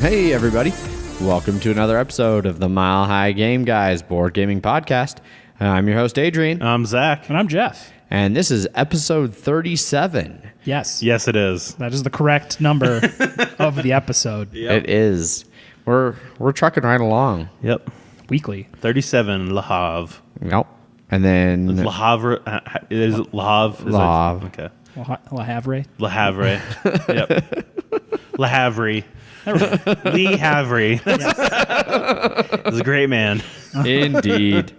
Hey everybody, welcome to another episode of the Mile High Game Guys board gaming podcast. I'm your host Adrian. I'm Zach. And I'm Jeff. And this is episode 37. Yes. Yes, it is. That is the correct number of the episode. Yep. It is. We're trucking right along. Yep. Weekly. 37, Le Havre. Yep. And then Le Havre, is it Le Havre? Le Havre. Okay. La Havre. Le Havre. Yep. Le Havre. Lee Havre. He's a great man. Indeed.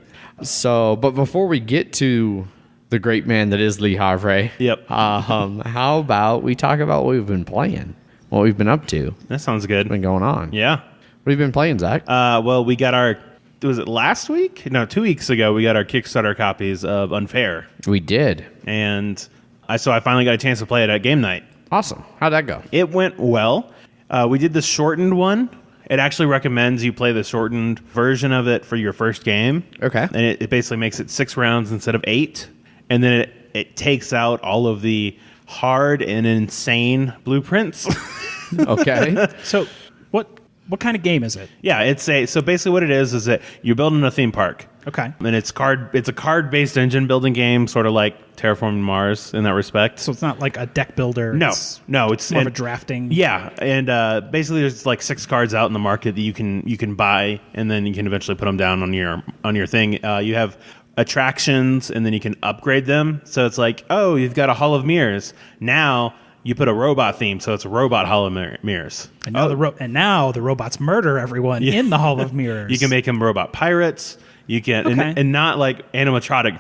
So, but before we get to the great man that is Lee Havre, Yep. how about we talk about what we've been playing, what we've been up to, That sounds good. what's been going on. Yeah. What have you been playing, Zach? Well, we got our, was it last week? No, 2 weeks ago, we got our Kickstarter copies of Unfair. We did. And I finally got a chance to play it at game night. Awesome. How'd that go? It went well. We did the shortened one. It actually recommends you play the shortened version of it for your first game. Okay. And it basically makes it 6 rounds instead of 8. And then it takes out all of the hard and insane blueprints. Okay. So what kind of game is it? Yeah, so basically what it is that you're building a theme park. Okay. And it's a card-based engine building game, sort of like Terraforming Mars in that respect. So it's not like a deck builder. No, It's it's more of a drafting. Yeah, and basically there's like 6 cards out in the market that you can buy, and then you can eventually put them down on your thing. You have attractions, and then you can upgrade them. So it's like, oh, you've got a Hall of Mirrors. Now you put a robot theme, so it's a robot Hall of Mirrors. And now the robots murder everyone in the Hall of Mirrors. You can make them robot pirates. You can, Okay. and not like animatronic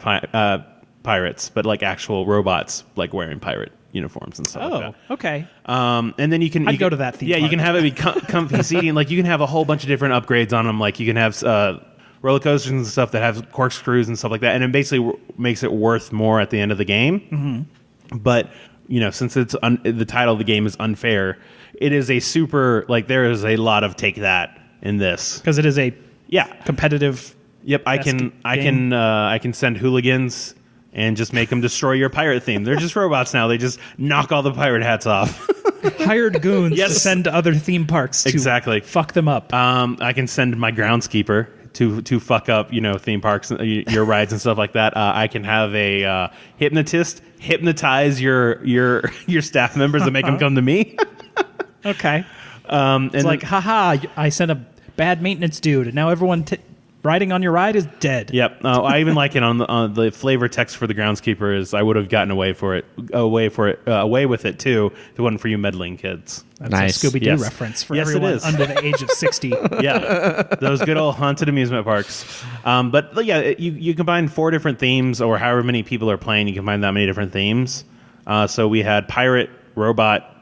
pirates, but like actual robots, like wearing pirate uniforms and stuff like that. Okay. And then you can I'd go to that theme Yeah, park. you can have it be comfy seating. Like you can have a whole bunch of different upgrades on them. Like you can have roller coasters and stuff that have corkscrews and stuff like that, and it basically makes it worth more at the end of the game. Mm-hmm. But since it's the title of the game is Unfair, it is a super there is a lot of take that in this Because it is a competitive. Yep, I can send hooligans and just make them destroy your pirate theme. They're just robots now. They just knock all the pirate hats off. Hired goons Yes. to send to other theme parks to Exactly. fuck them up. I can send my groundskeeper to fuck up theme parks, your rides and stuff like that. I can have a hypnotist hypnotize your staff members and make them come to me. Okay. And It's like, haha, I sent a bad maintenance dude, and now everyone riding on your ride is dead. Yep. I even like it on the flavor text for the groundskeeper is I would have gotten away with it too if it wasn't for you meddling kids. That's Nice. a Scooby-Doo Yes. reference for Yes, it everyone is. under the age of 60. Yeah, those good old haunted amusement parks. But yeah, you combine 4 different themes, or however many people are playing, you combine that many different themes. So we had pirate, robot,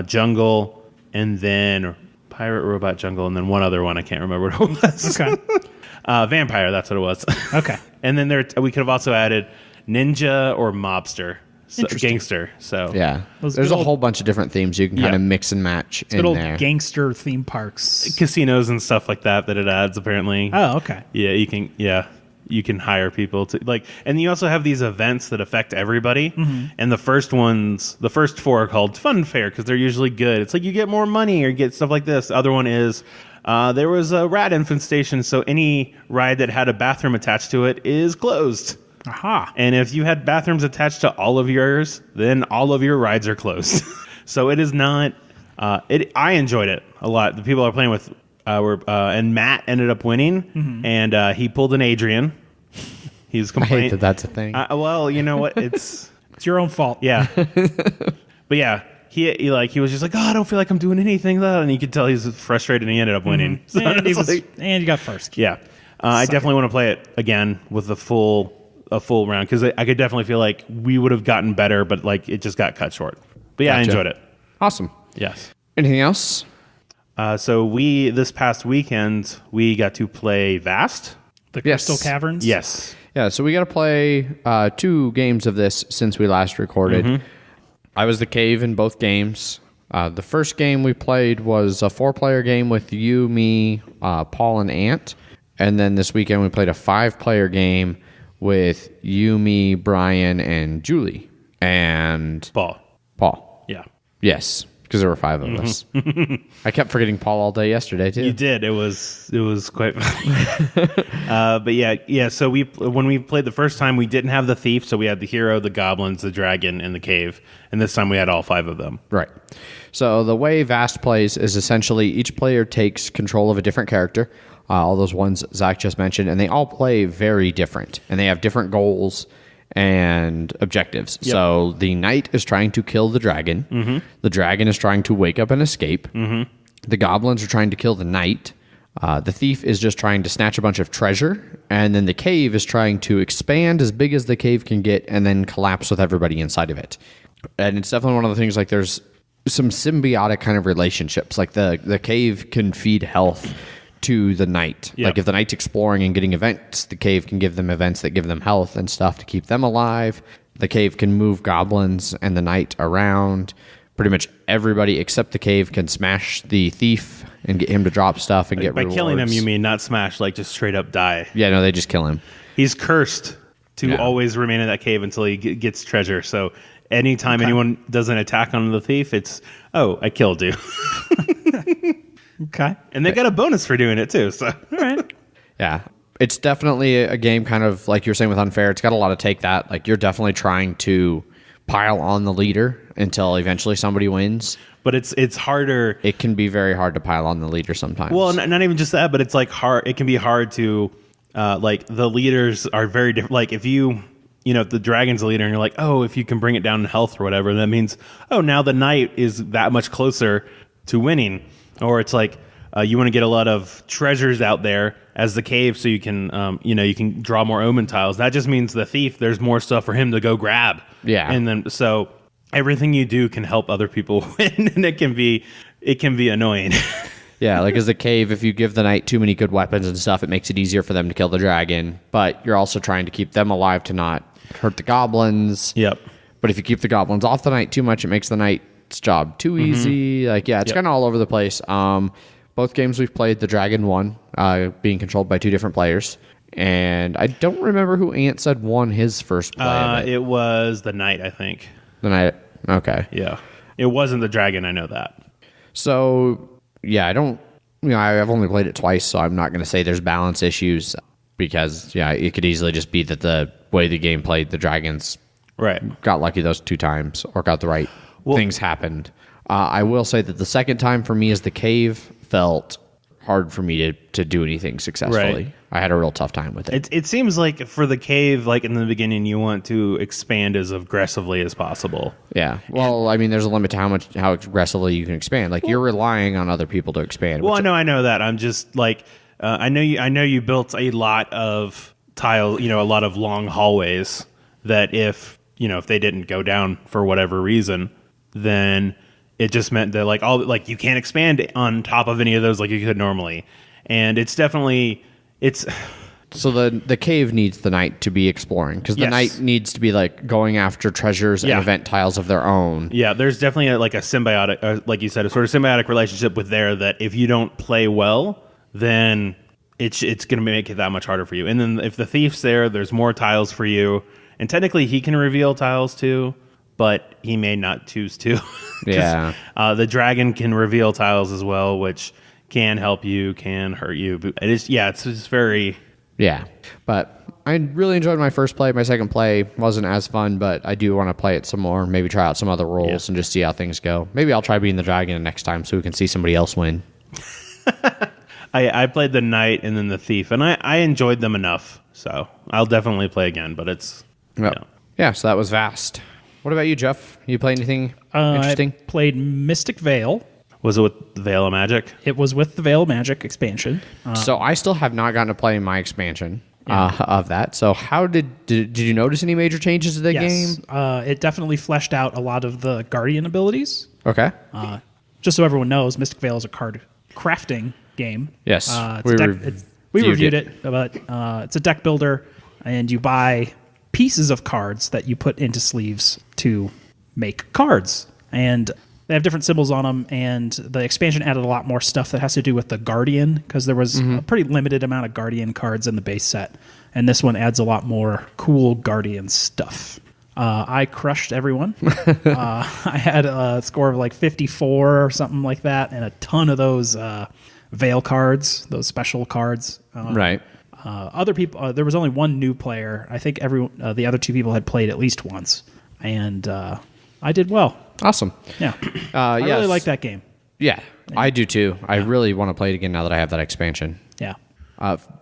jungle, and then pirate, robot, jungle, and then one other one I can't remember what it was. Okay. Vampire, that's what it was. Okay. And then we could have also added ninja or mobster, Interesting. gangster. So Yeah. Those There's good a old- whole bunch of different themes you can kind of mix and match in Good old there. gangster theme parks. casinos and stuff like that it adds apparently. Oh, okay. Yeah, you can hire people to and you also have these events that affect everybody. Mm-hmm. And the first 4 are called Fun Fair because they're usually good. It's like you get more money or you get stuff like this. The other one is there was a rat infestation, so any ride that had a bathroom attached to it is closed. Aha. And if you had bathrooms attached to all of yours, then all of your rides are closed. So it is not. I enjoyed it a lot. The people I was playing with and Matt ended up winning, and he pulled an Adrian. He's I complaining. hate that that's a thing. Well, you know what? It's It's your own fault. yeah, but yeah. He was just like, oh, I don't feel like I'm doing anything, and you could tell he's frustrated, and he ended up winning. So And, it's and you got first. yeah, I definitely want to play it again with a full round because I could definitely feel like we would have gotten better, but it just got cut short. But yeah, Gotcha. I enjoyed it. Awesome. Yes. Anything else? So this past weekend we got to play Vast. The Yes. Crystal Caverns. Yes. Yeah, so we got to play 2 games of this since we last recorded. I was the cave in both games. The first game we played was a 4-player game with you, me, Paul, and Ant. And then this weekend we played a 5-player game with you, me, Brian, and Julie. And Paul. Paul. Yeah. Yes. Because there were 5 of us. I kept forgetting Paul all day yesterday too. You did. It was quite funny. But yeah. So when we played the first time, we didn't have the thief. So we had the hero, the goblins, the dragon, and the cave. And this time we had all 5 of them. Right. So the way Vast plays is essentially each player takes control of a different character. All those ones Zach just mentioned, and they all play very different, and they have different goals and objectives. Yep. So the knight is trying to kill the dragon. Mm-hmm. The dragon is trying to wake up and escape. Mm-hmm. The goblins are trying to kill the knight. The thief is just trying to snatch a bunch of treasure. And then the cave is trying to expand as big as the cave can get and then collapse with everybody inside of it. And it's definitely one of the things, like, there's some symbiotic kind of relationships. Like the cave can feed health to the knight. Yep. Like if the knight's exploring and getting events, the cave can give them events that give them health and stuff to keep them alive. The cave can move goblins and the knight around. Pretty much everybody except the cave can smash the thief and get him to drop stuff and get rewards. By killing him, you mean not smash, like just straight up die? Yeah, no, they just kill him. He's cursed to always remain in that cave until he gets treasure. So anytime anyone does an attack on the thief, it's, oh, I killed you. Okay. And they got a bonus for doing it too. So, all right. Yeah. It's definitely a game kind of like you were saying with Unfair. It's got a lot of take that. Like you're definitely trying to pile on the leader until eventually somebody wins. But it's harder. It can be very hard to pile on the leader sometimes. Well, not even just that, but it's like hard. It can be hard to, like the leaders are very different. Like if if the dragon's the leader and you're like, oh, if you can bring it down in health or whatever, that means, oh, now the knight is that much closer to winning. Or it's like you want to get a lot of treasures out there as the cave, so you can, you can draw more omen tiles. That just means the thief, there's more stuff for him to go grab. Yeah, and then so everything you do can help other people win, and it can be annoying. Yeah, like as the cave, if you give the knight too many good weapons and stuff, it makes it easier for them to kill the dragon. But you're also trying to keep them alive to not hurt the goblins. Yep. But if you keep the goblins off the knight too much, it makes the knight's job too easy. Like, yeah, it's kind of all over the place. Both games we've played, the dragon won, being controlled by 2 different players. And I don't remember who Ant said won his first play. It was the knight, I think. The knight. Okay. Yeah. It wasn't the dragon, I know that. So, yeah, I've only played it twice, so I'm not going to say there's balance issues because, yeah, it could easily just be that the way the game played, the dragons got lucky those 2 times or got the right things happened. I will say that the second time for me as the cave felt hard for me to do anything successfully. Right. I had a real tough time with it. It seems like for the cave, like in the beginning, you want to expand as aggressively as possible. Yeah. Well, I mean, there's a limit to how aggressively you can expand. Like you're relying on other people to expand. Well, I know that. I'm just like, I know you built a lot of tile, a lot of long hallways that if they didn't go down for whatever reason, then it just meant that you can't expand on top of any of those like you could normally. And it's definitely so the cave needs the knight to be exploring because the knight needs to be like going after treasures and event tiles of their own. Yeah, there's definitely a symbiotic, like you said, a sort of symbiotic relationship with there that if you don't play well, then it's going to make it that much harder for you. And then if the thief's there's more tiles for you. And technically he can reveal tiles too, but he may not choose to. Yeah. The dragon can reveal tiles as well, which can help you, can hurt you. But it's just very... Yeah. But I really enjoyed my first play. My second play wasn't as fun, but I do want to play it some more, maybe try out some other roles and just see how things go. Maybe I'll try being the dragon next time so we can see somebody else win. I played the knight and then the thief, and I enjoyed them enough. So I'll definitely play again, but it's... Yeah, so that was Vast. What about you, Jeff? You play anything interesting? I played Mystic Vale. Was it with the Veil of Magic? It was with the Veil of Magic expansion. So I still have not gotten to play my expansion of that. So how did you notice any major changes to the game? It definitely fleshed out a lot of the Guardian abilities. Okay. Just so everyone knows, Mystic Vale is a card crafting game. Yes. We reviewed it, but it's a deck builder, and you buy pieces of cards that you put into sleeves to make cards. And they have different symbols on them, and the expansion added a lot more stuff that has to do with the Guardian, because there was a pretty limited amount of Guardian cards in the base set. And this one adds a lot more cool Guardian stuff. I crushed everyone. I had a score of like 54 or something like that, and a ton of those Vale cards, those special cards. Right. Other people, there was only one new player. I think the other two people had played at least once, and I did well. Awesome. Yeah. I really like that game. Yeah, I do too. I really want to play it again now that I have that expansion. Yeah.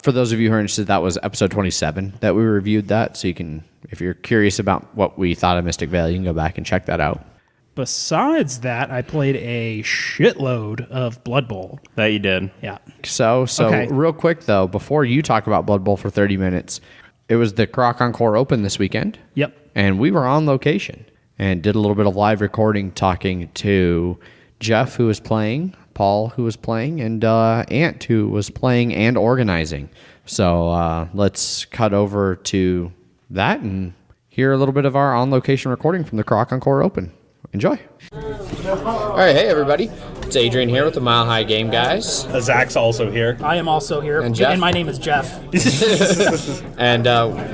For those of you who are interested, that was episode 27 that we reviewed that. So you can, if you're curious about what we thought of Mystic Vale, you can go back and check that out. Besides that, I played a shitload of Blood Bowl. That you did. Yeah. So Okay. Real quick though, before you talk about Blood Bowl for 30 minutes, it was the Karak-Ankor Open this weekend. Yep. And we were on location and did a little bit of live recording talking to Jeff, who was playing, Paul, who was playing, and Ant, who was playing and organizing. So let's cut over to that and hear a little bit of our on-location recording from the Karak-Ankor Open. Enjoy. All right, hey everybody. It's Adrian here with the Mile High Game Guys. Zach's also here. I am also here, And Jeff? and my name is Jeff. And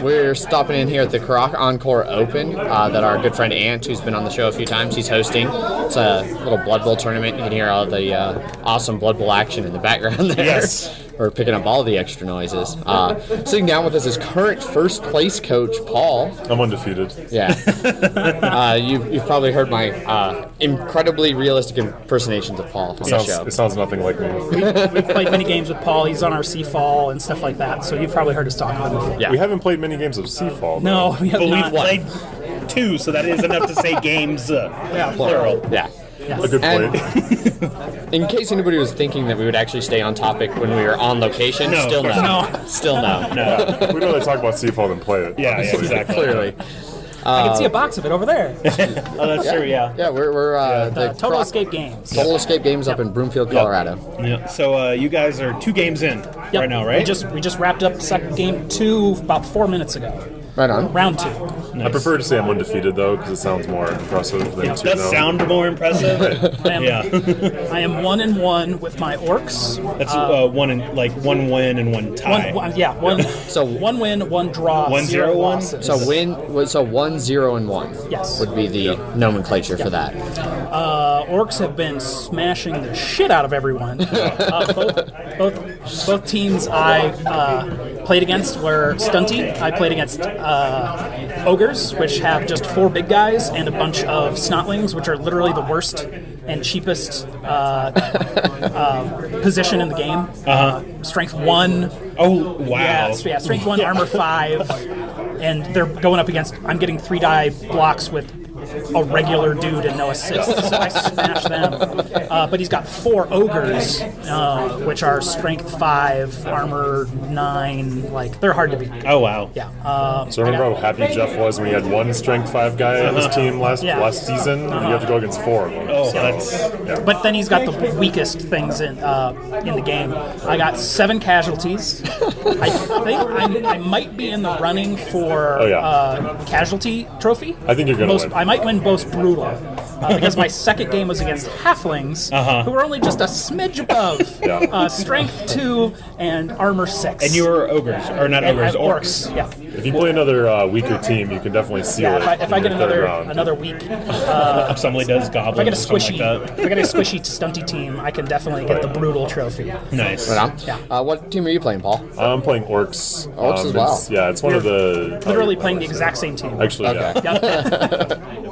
we're stopping in here at the Karak-Ankor Open that our good friend Ant, who's been on the show a few times, he's hosting. It's a little Blood Bowl tournament. You can hear all the awesome Blood Bowl action in the background there. Yes. We're picking up all the extra noises. Sitting down with us is current first place coach, Paul. I'm undefeated. Yeah. You've probably heard my incredibly realistic impersonations of Paul on the show. It sounds nothing like me. We've played many games with Paul. He's on our Seafall and stuff like that, so you've probably heard us talk about him before. Yeah. We haven't played many games of Seafall. No, we have But not. we've played 2, so that is enough to say games plural. Yeah. A good And point. in case anybody was thinking that we would actually stay on topic when we were on location, No, still of no. course Still no. We'd rather talk about Seafall than play it. Yeah, honestly. exactly. Clearly. I can see a box of it over there. Oh, that's true, yeah. Yeah, we're the Total Escape Games. Total Escape Games up in Broomfield, Colorado. Yeah. So you guys are 2 games in Yep. right now, right? We just wrapped up second game 2 about 4 minutes ago. Right on. Round 2. I prefer to say I'm undefeated, though, because it sounds more impressive than Yeah. 2-0. Does sound more impressive. I am 1-1 with my orcs. That's one win and 1 tie. So 1 win, 1 draw, 1-0, 0 1? losses. So 1, 0, and 1. Yes. Would be the nomenclature for that. Orcs have been smashing the shit out of everyone. Both teams I played against were stunty. I played against ogres, which have just 4 big guys and a bunch of snotlings, which are literally the worst and cheapest position in the game. Strength 1. Oh, wow. Yeah, strength 1, armor 5, and they're going up against. I'm getting 3 die blocks with a regular dude and no assists, so I smash them. But he's got 4 ogres, which are strength 5, armor 9. Like, they're hard to beat. Oh, wow. Yeah. So remember how happy Jeff was when he had 1 Strength 5 guy on his team last season? You have to go against 4 of them. Oh, that's... But then he's got the weakest things in the game. I got 7 casualties. I think I might be in the running for casualty trophy. I think you're going to win. I might win most brutal because my second game was against halflings, who were only just a smidge above strength 2 and armor 6. And you were ogres, or not ogres, orcs. Yeah. If you play another weaker team, you can definitely seal it. If I get in your third round. another week, If somebody does goblins if I get a or something squishy, like that. if I get a squishy stunty team, I can definitely get the brutal trophy. Nice. Right on. Yeah. What team are you playing, Paul? I'm playing Orcs. Orcs as well. It's one of the... Literally playing the exact same team. Actually, Okay. Yeah.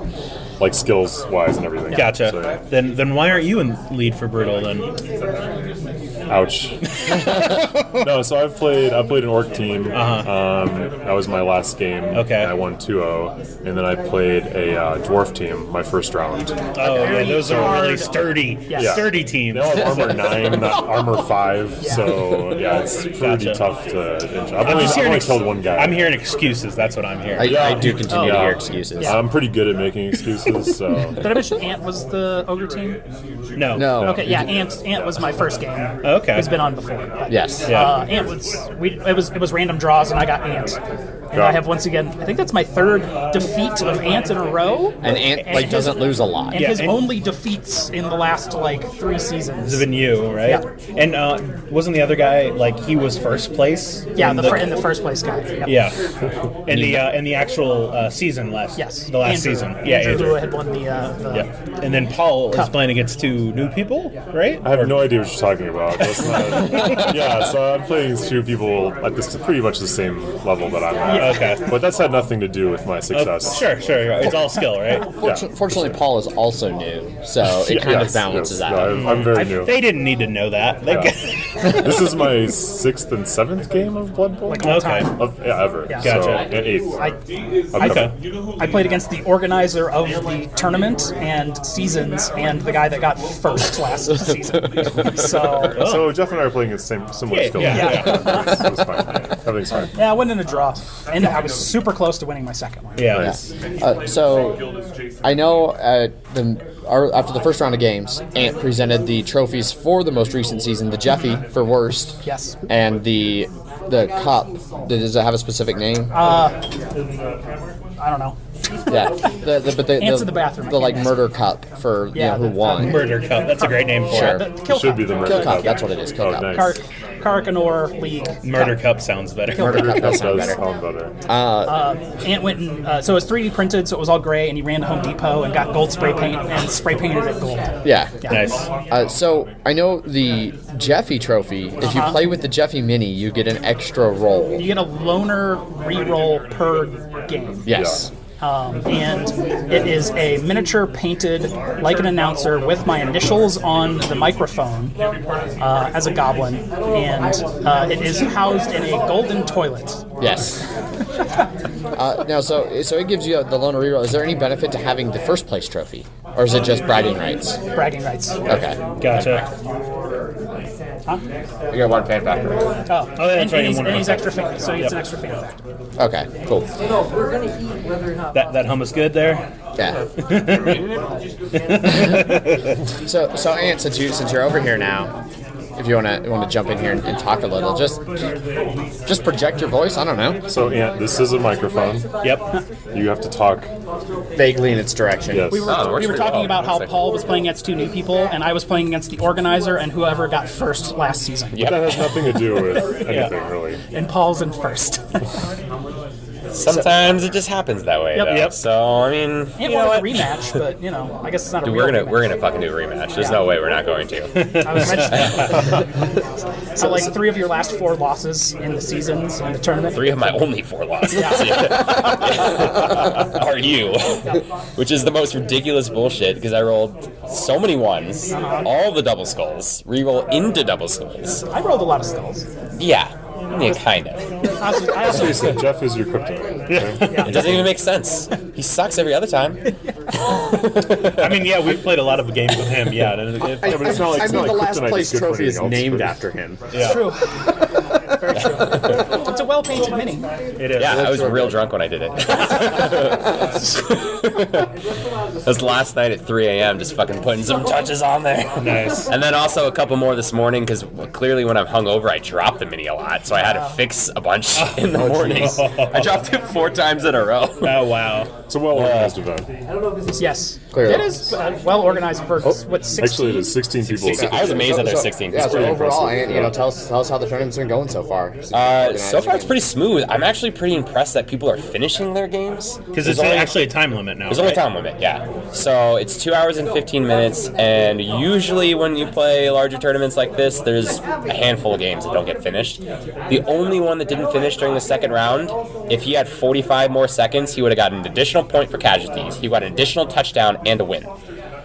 like skills-wise and everything. Gotcha. So, yeah. Then why aren't you in lead for brutal then? Ouch. No, so I played an orc team. That was my last game. Okay. And I won 2-0. And then I played a dwarf team my first round. Oh, yeah, those are really sturdy, Yeah. sturdy teams. They all have armor 9, not armor 5. So, yeah, it's pretty tough to injure. I've only killed 1 guy. I'm hearing excuses. That's what I'm hearing. I do continue to hear excuses. Yeah. I'm pretty good at making excuses, so... Did I mention Ant was the ogre team? No. Okay, yeah, Ant was my first game. Okay. He's been on before. But, Yes. Yeah. Ant was it was random draws and I got Ant. And I have once again, I think that's my third defeat of Ant in a row. And Ant doesn't lose a lot. And his only defeats in the last 3 seasons. It's been you, right? Yeah. And wasn't the other guy he was first place? Yeah, in the first place guy. Yep. Yeah. In the actual season last. Yes. The last Andrew. season. Andrew had won the Yeah. And then Paul is playing against 2 new people, right? I have no idea what you're talking about. That's not, yeah, so I'm playing against 2 people at pretty much the same level that I'm at. Okay. But that's had nothing to do with my success. Sure. It's all skill, right? Fortunately, Paul is also new, so it kind of balances out. Yeah, I'm very new. They didn't need to know that. This is my 6th and 7th game of Blood Bowl. Okay. Ever. Yeah. Gotcha. So, and 8th. Okay. I played against the organizer of the tournament and seasons and the guy that got first last season. So Jeff and I are playing at similar skill. It's fine. Everything's fine. Yeah, I went in a draw. And I was super close to winning my second one. Yeah. Nice. So I know after the first round of games, Ant presented the trophies for the most recent season, the Jeffy for worst. Yes. And the cup. Does it have a specific name? I don't know. Yeah. The Ants in the bathroom. The murder cup for who won. Murder Cup. That's a great name for Yeah, it. the Kill Should Cup. be the murder Kill cup. cup. That's what it is. Kill Oh, cup. nice. Karak-Ankor League. Murder Cup sounds better. Murder cup does sound Does better. sound better. Ant went and so it was 3D printed, so it was all gray, and he ran to Home Depot and got gold spray paint and spray painted it gold. Yeah. Nice. So I know the Jeffy trophy. If you play with the Jeffy Mini, you get an extra roll. You get a loner re-roll per game. Yes. And it is a miniature painted like an announcer with my initials on the microphone as a goblin, and it is housed in a golden toilet. Yes. Now, so it gives you the loner reroll. Is there any benefit to having the first place trophy, or is it just bragging rights? Bragging rights. Okay. Gotcha. You got one fan factor. Oh, that's right, and he's extra fan, so he gets an extra fan factor. Okay. Cool. That hummus good there? Yeah. So Ant, since you're over here now, if you want to jump in here and talk a little, just project your voice. I don't know. So, Ant, this is a microphone. Yep. You have to talk Vaguely in its direction. Yes. We were talking about how Paul was playing against 2 new people, and I was playing against the organizer and whoever got first last season. That has nothing to do with anything, really. And Paul's in first. Sometimes it just happens that way, Yep. though. Yep. So I mean, It you know wanted what? a rematch, but I guess it's not a Dude, real we're rematch. gonna fucking do a rematch. There's no way we're not going to. I was mentioning. So, 3 of your last 4 losses in the seasons in the tournament. 3 of my only 4 losses are you, which is the most ridiculous bullshit because I rolled so many ones, all the double skulls, reroll into double skulls. I rolled a lot of skulls. Yeah, kind of. I also Seriously, Jeff is your kryptonite. Okay? It doesn't even make sense. He sucks every other time. I mean, yeah, we've played a lot of games with him. Yeah, but it's not like, the last kryptonite place good for trophy is anything else, named but- after him. It's true. Very true. It's a well-painted mini. it is. Yeah, I was real drunk when I did it. It was last night at 3 a.m. just fucking putting some touches on there. Nice. And then also a couple more this morning because clearly when I'm hungover I drop the mini a lot, so I had to fix a bunch in the morning. I dropped it 4 times in a row. Oh, wow. It's a well-organized event. Yes. Clearly. It is well-organized for, 16? Actually, it is 16 people. I was amazed that there's 16. Yeah, so pretty overall, impressive. Ant, tell us how the tournament's been going so far. So far it's pretty smooth. I'm actually pretty impressed that people are finishing their games. Because it's actually a time limit now. There's only a right? time limit, yeah. So it's 2 hours and 15 minutes, and usually when you play larger tournaments like this, there's a handful of games that don't get finished. The only one that didn't finish during the second round, if he had 45 more seconds, he would have gotten an additional point for casualties. He got an additional touchdown and a win.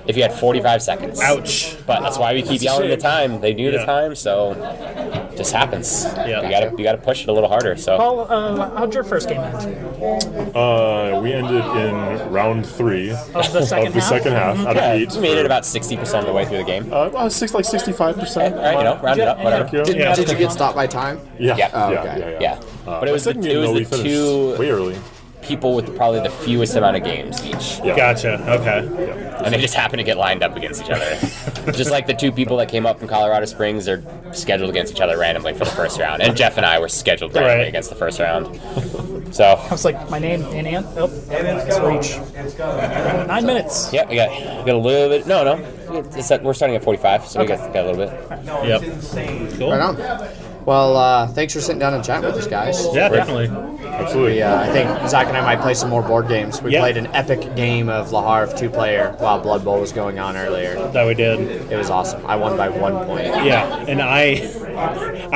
If he had 45 seconds. Ouch. But that's why we keep yelling the time. They knew the Yeah. time, so it just happens. Yeah. You gotta push it a little harder. So Paul, how'd your first game end? We ended in round 3 Of the second half? out of 8. we made it about 60% of the way through the game. Like 65%. All right, round it up, whatever. Thank you. Yeah. Did you get stopped by time? Yeah. Yeah. Oh, Yeah. okay. Yeah. Yeah, but it was second the game, though, we 2 finished way early. people with probably the fewest amount of games each, Yeah. Gotcha. Okay. and they just happen to get lined up against each other. Just like the 2 people that came up from Colorado Springs are scheduled against each other randomly for the first round, and Jeff and I were scheduled randomly Right. against the first round. So. I was like, my name, Ann. Oh, reach. 9 minutes. Yeah, we got a little bit. No. We're starting at 45, so we got a little bit. Yep. Cool. Right on. Well, thanks for sitting down and chatting with us, guys. Yeah, definitely. Absolutely. I think Zach and I might play some more board games. We played an epic game of Le Havre 2-player while Blood Bowl was going on earlier. That we did. It was awesome. I won by 1 point. Yeah, and I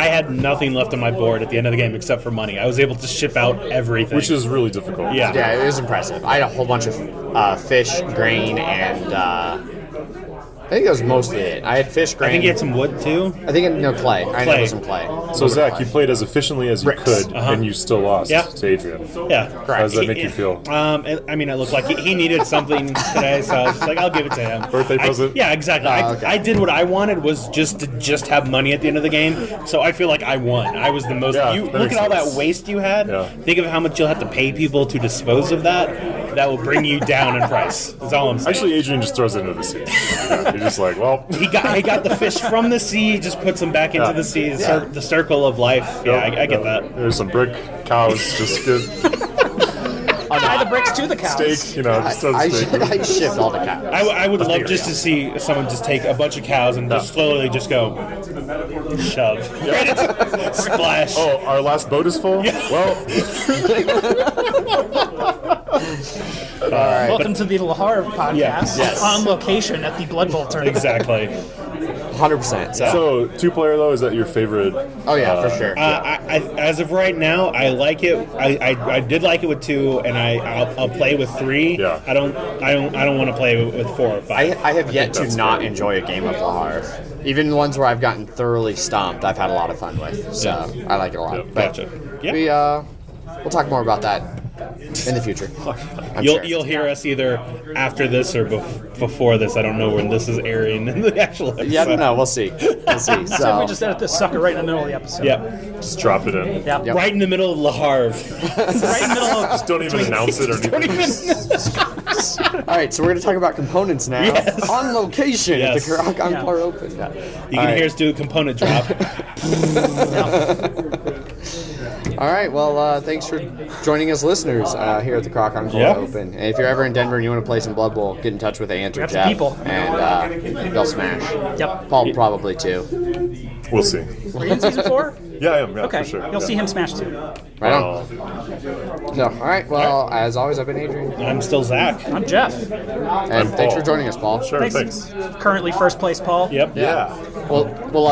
had nothing left on my board at the end of the game except for money. I was able to ship out everything. Which is really difficult. Yeah. Yeah, it was impressive. I had a whole bunch of fish, grain, and I think that was mostly it. I had fish, grain. I think you had some wood too. I think clay. I ended up with some clay. So Zach, you played as efficiently as you Bricks. could, and you still lost to Adrian. Yeah. How does that make you feel? I mean, it looked like he needed something today, so I was like, I'll give it to him. Birthday present? Yeah, exactly. I did what I wanted was just to have money at the end of the game, so I feel like I won. I was the most. Yeah, You that look makes at all sense. that waste you had. Yeah. Think of how much you'll have to pay people to dispose of that. That will bring you down in price. That's all I'm saying. Actually, Adrian just throws it into the sea. Yeah, he's just like, well. He got the fish from the sea, just puts them back into the sea. The circle of life. Yeah, I get that. There's some brick cows. Just get Tie the bricks to the cows. steak. Just throw the I steak. shipped all the cows. I would love just to see someone just take a bunch of cows and just slowly just go shove. Splash. Oh, our last boat is full? Well, All right. Welcome to the Le Havre podcast on location at the Blood Bowl tournament. Exactly. 100%. so 2-player, though, is that your favorite? Oh, yeah, for sure. As of right now, I like it. I did like it with 2, and I'll play with 3. Yeah. I don't want to play with 4 or 5. I have yet to that's not fair. enjoy a game of Le Havre. Even the ones where I've gotten thoroughly stomped, I've had a lot of fun with. So I like it a lot. But Gotcha. Yeah. we'll talk more about that in the future. I'm sure. You'll hear us either after this or before this. I don't know when this is airing in the actual episode. Yeah, no, we'll see. We'll see. So So, we just edit this sucker right in the middle of the episode. Yep. Just drop it in. Yep. Right in the middle of Le Havre. Right in the middle of. Just don't even announce it or anything. all right, so we're going to talk about components now. Yes. On location at the Yes. Karak-Ankor Open. Yeah. You can hear us do a component drop. All right, well, thanks for joining us, listeners, here at the Karak-Ankor Yeah. Open. And if you're ever in Denver and you want to play some Blood Bowl, get in touch with Ant or Got some Jeff, people. and they'll smash. Yep. Paul probably too. We'll see. Were you in season 4? Yeah, I am. Yeah, Okay. for sure. You'll see him smash too. Right on. So, all right, well, as always, I've been Adrian. I'm still Zach. I'm Jeff. And thanks for joining us, Paul. Sure, thanks. Currently first place, Paul. Yep. Yeah. We'll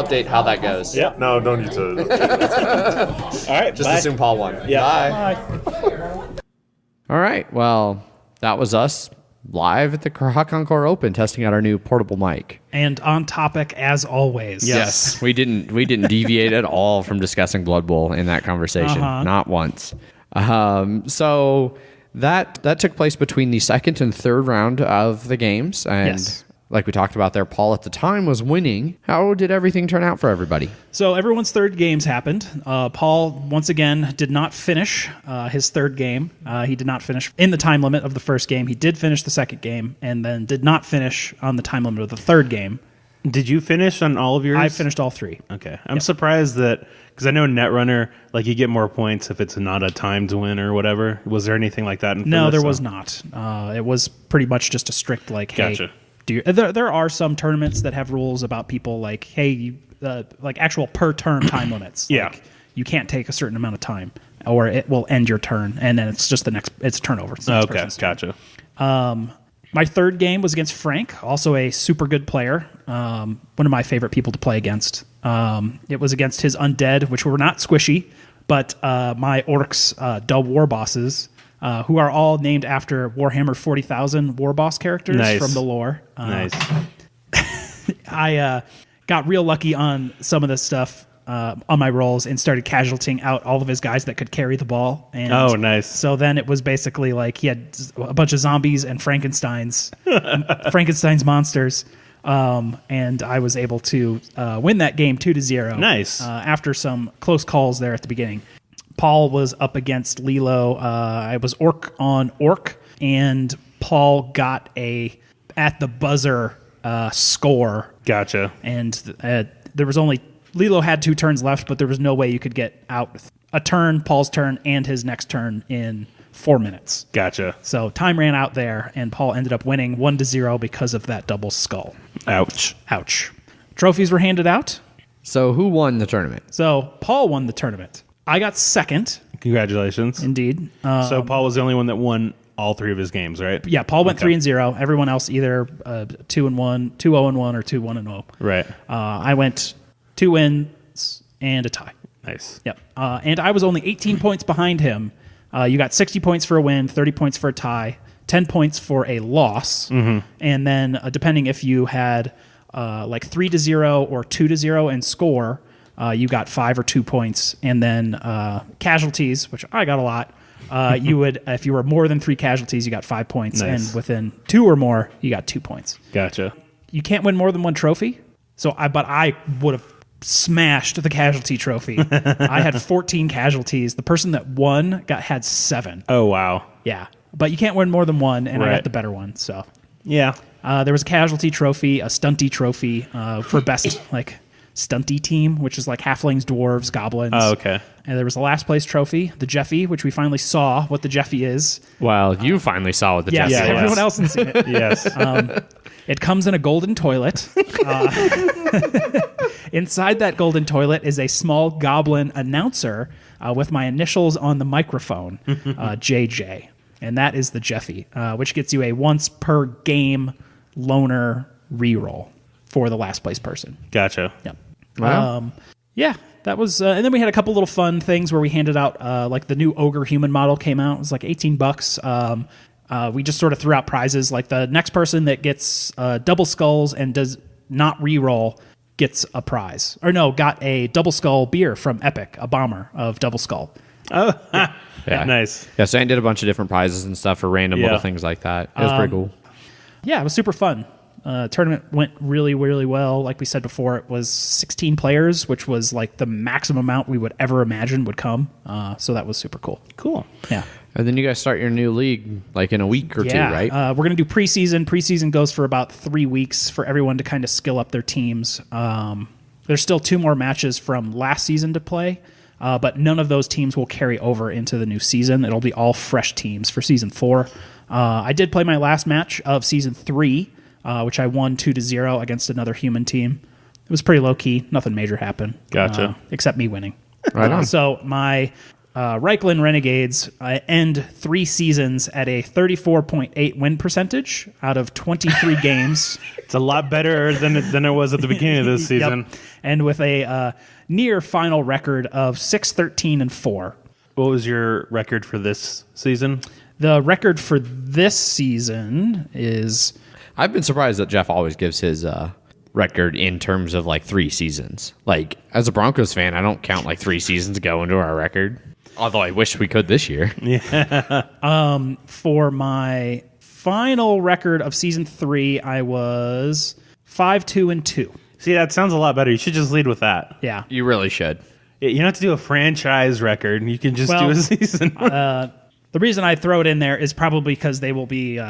update how that goes. Yep. No, don't need to. All right. Just bye. assume Paul won. Yeah. Bye. All right, well, that was us live at the Karak-Ankor Open testing out our new portable mic. And on topic as always. Yes, we didn't deviate at all from discussing Blood Bowl in that conversation, not once. So that took place between the second and third round of the games, and Yes. like we talked about there, Paul at the time was winning. How did everything turn out for everybody? So everyone's third games happened. Paul, once again, did not finish his third game. He did not finish in the time limit of the first game. He did finish the second game, and then did not finish on the time limit of the third game. Did you finish on all of yours? I finished all 3. Okay. I'm surprised that, because I know Netrunner, like, you get more points if it's not a timed win or whatever. Was there anything like that? No, there was not. It was pretty much just a strict, like, hey, Gotcha. there are some tournaments that have rules about people, like, hey, like actual per turn time limits. Yeah. Like, you can't take a certain amount of time, or it will end your turn, and then it's just it's a turnover. It's the next Okay, person's turn. gotcha. My third game was against Frank, also a super good player, one of my favorite people to play against. It was against his undead, which were not squishy, but my orcs dub war bosses, who are all named after Warhammer 40,000 war boss characters Nice. from the lore. Nice. I got real lucky on some of this stuff on my rolls and started casualtying out all of his guys that could carry the ball. And Oh, nice. So then it was basically like he had a bunch of zombies and Frankenstein's monsters. And I was able to win that game 2-0. Nice. After some close calls there at the beginning. Paul was up against Lilo. I was orc on orc, and Paul got a at the buzzer score. Gotcha. And there was only Lilo had 2 turns left, but there was no way you could get out a turn, Paul's turn, and his next turn in 4 minutes. Gotcha. So time ran out there, and Paul ended up winning 1-0 because of that double skull. Ouch. Ouch. Trophies were handed out. So who won the tournament? So Paul won the tournament. I got second. Congratulations. Indeed. So Paul was the only one that won all 3 of his games, right? Yeah, Paul went 3-0. Everyone else either 2-1, 2-0-1, or 2-1-0. Right. I went 2 wins and a tie. Nice. Yep. And I was only 18 points behind him. You got 60 points for a win, 30 points for a tie, 10 points for a loss, and then depending if you had like 3-0 or 2-0 in score, you got 5 or 2 points, and then casualties, which I got a lot. You would, if you were more than 3 casualties, you got 5 points, Nice. and within 2 or more, you got 2 points. Gotcha. You can't win more than 1 trophy, but I would have smashed the casualty trophy. I had 14 casualties. The person that won had 7. Oh, wow. Yeah, but you can't win more than 1, and I Right. got the better one. So Yeah. there was a casualty trophy, a stunty trophy for best like stunty team, which is like halflings, dwarves, goblins. Oh, okay. And there was a last place trophy, the Jeffy, which we finally saw what the Jeffy is. Well, you finally saw what the Yes, Jeffy Yeah, was. everyone else has seen it. Yes. It comes in a golden toilet. Inside that golden toilet is a small goblin announcer with my initials on the microphone, JJ. And that is the Jeffy, which gets you a once per game loner reroll for the last place person. Gotcha. Yep. Wow. Yeah, that was, and then we had a couple little fun things where we handed out, like the new ogre human model came out. It was like $18. We just sort of threw out prizes, like the next person that gets double skulls and does not reroll gets a prize. Or no, got a double skull beer from Epic, a bomber of double skull. Yeah. Nice. Yeah, so I did a bunch of different prizes and stuff for random Yeah. little things like that. It was pretty cool. Yeah, it was super fun. Tournament went really, really well. Like we said before, it was 16 players, which was like the maximum amount we would ever imagine would come. So that was super cool. Cool. Yeah. And then you guys start your new league like in a week or two, right? We're going to do preseason. Preseason goes for about 3 weeks for everyone to kind of skill up their teams. There's still 2 more matches from last season to play, but none of those teams will carry over into the new season. It'll be all fresh teams for season 4. I did play my last match of season 3, which I won 2-0 against another human team. It was pretty low key. Nothing major happened. Gotcha. Except me winning. Right on. So my Reichland Renegades end 3 seasons at a 34.8 win percentage out of 23 games. It's a lot better than it was at the beginning of this season. Yep. And with a near final record of 6-13-4. What was your record for this season? The record for this season is... I've been surprised that Jeff always gives his record in terms of like 3 seasons. Like, as a Broncos fan, I don't count like 3 seasons go into our record. Although I wish we could this year. For my final record of season 3, I was 5-2-2. See, that sounds a lot better. You should just lead with that. Yeah. You really should. You don't have to do a franchise record. You can just Well, do a season. The reason I throw it in there is probably because they will be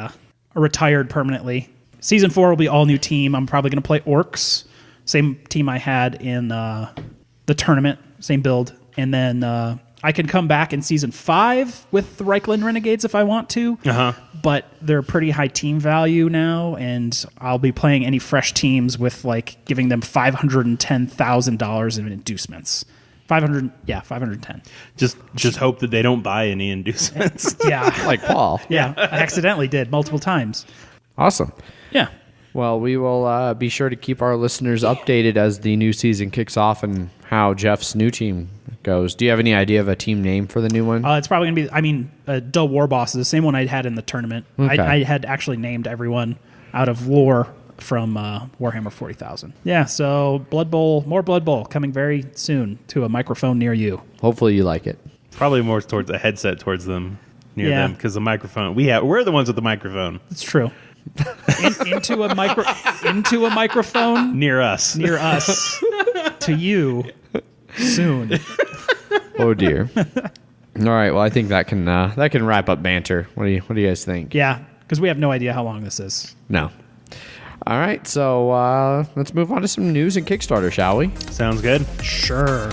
retired permanently. Season 4 will be all new team. I'm probably going to play Orcs, same team I had in the tournament, same build. And then I can come back in season 5 with the Reichland Renegades if I want to. But they're pretty high team value now, and I'll be playing any fresh teams with like giving them $510,000 in inducements. 510. Just hope that they don't buy any inducements. Yeah. Like Paul. Yeah. I accidentally did multiple times. Awesome. Yeah. Well, we will be sure to keep our listeners updated as the new season kicks off and how Jeff's new team goes. Do you have any idea of a team name for the new one? It's probably going to be, Dull War Boss is the same one I had in the tournament. Okay. I had actually named everyone out of lore from Warhammer 40,000. Yeah, so Blood Bowl, more Blood Bowl coming very soon to a microphone near you. Hopefully you like it. Probably more towards a headset towards them, near Yeah. them, because the microphone. We're the ones with the microphone It's true. Into a microphone near us. near us to you soon. Oh dear. All right. Well, I think that can wrap up banter. What do you guys think? Yeah, because we have no idea how long this is. No. All right. So let's move on to some news and Kickstarter, shall we? Sounds good. Sure.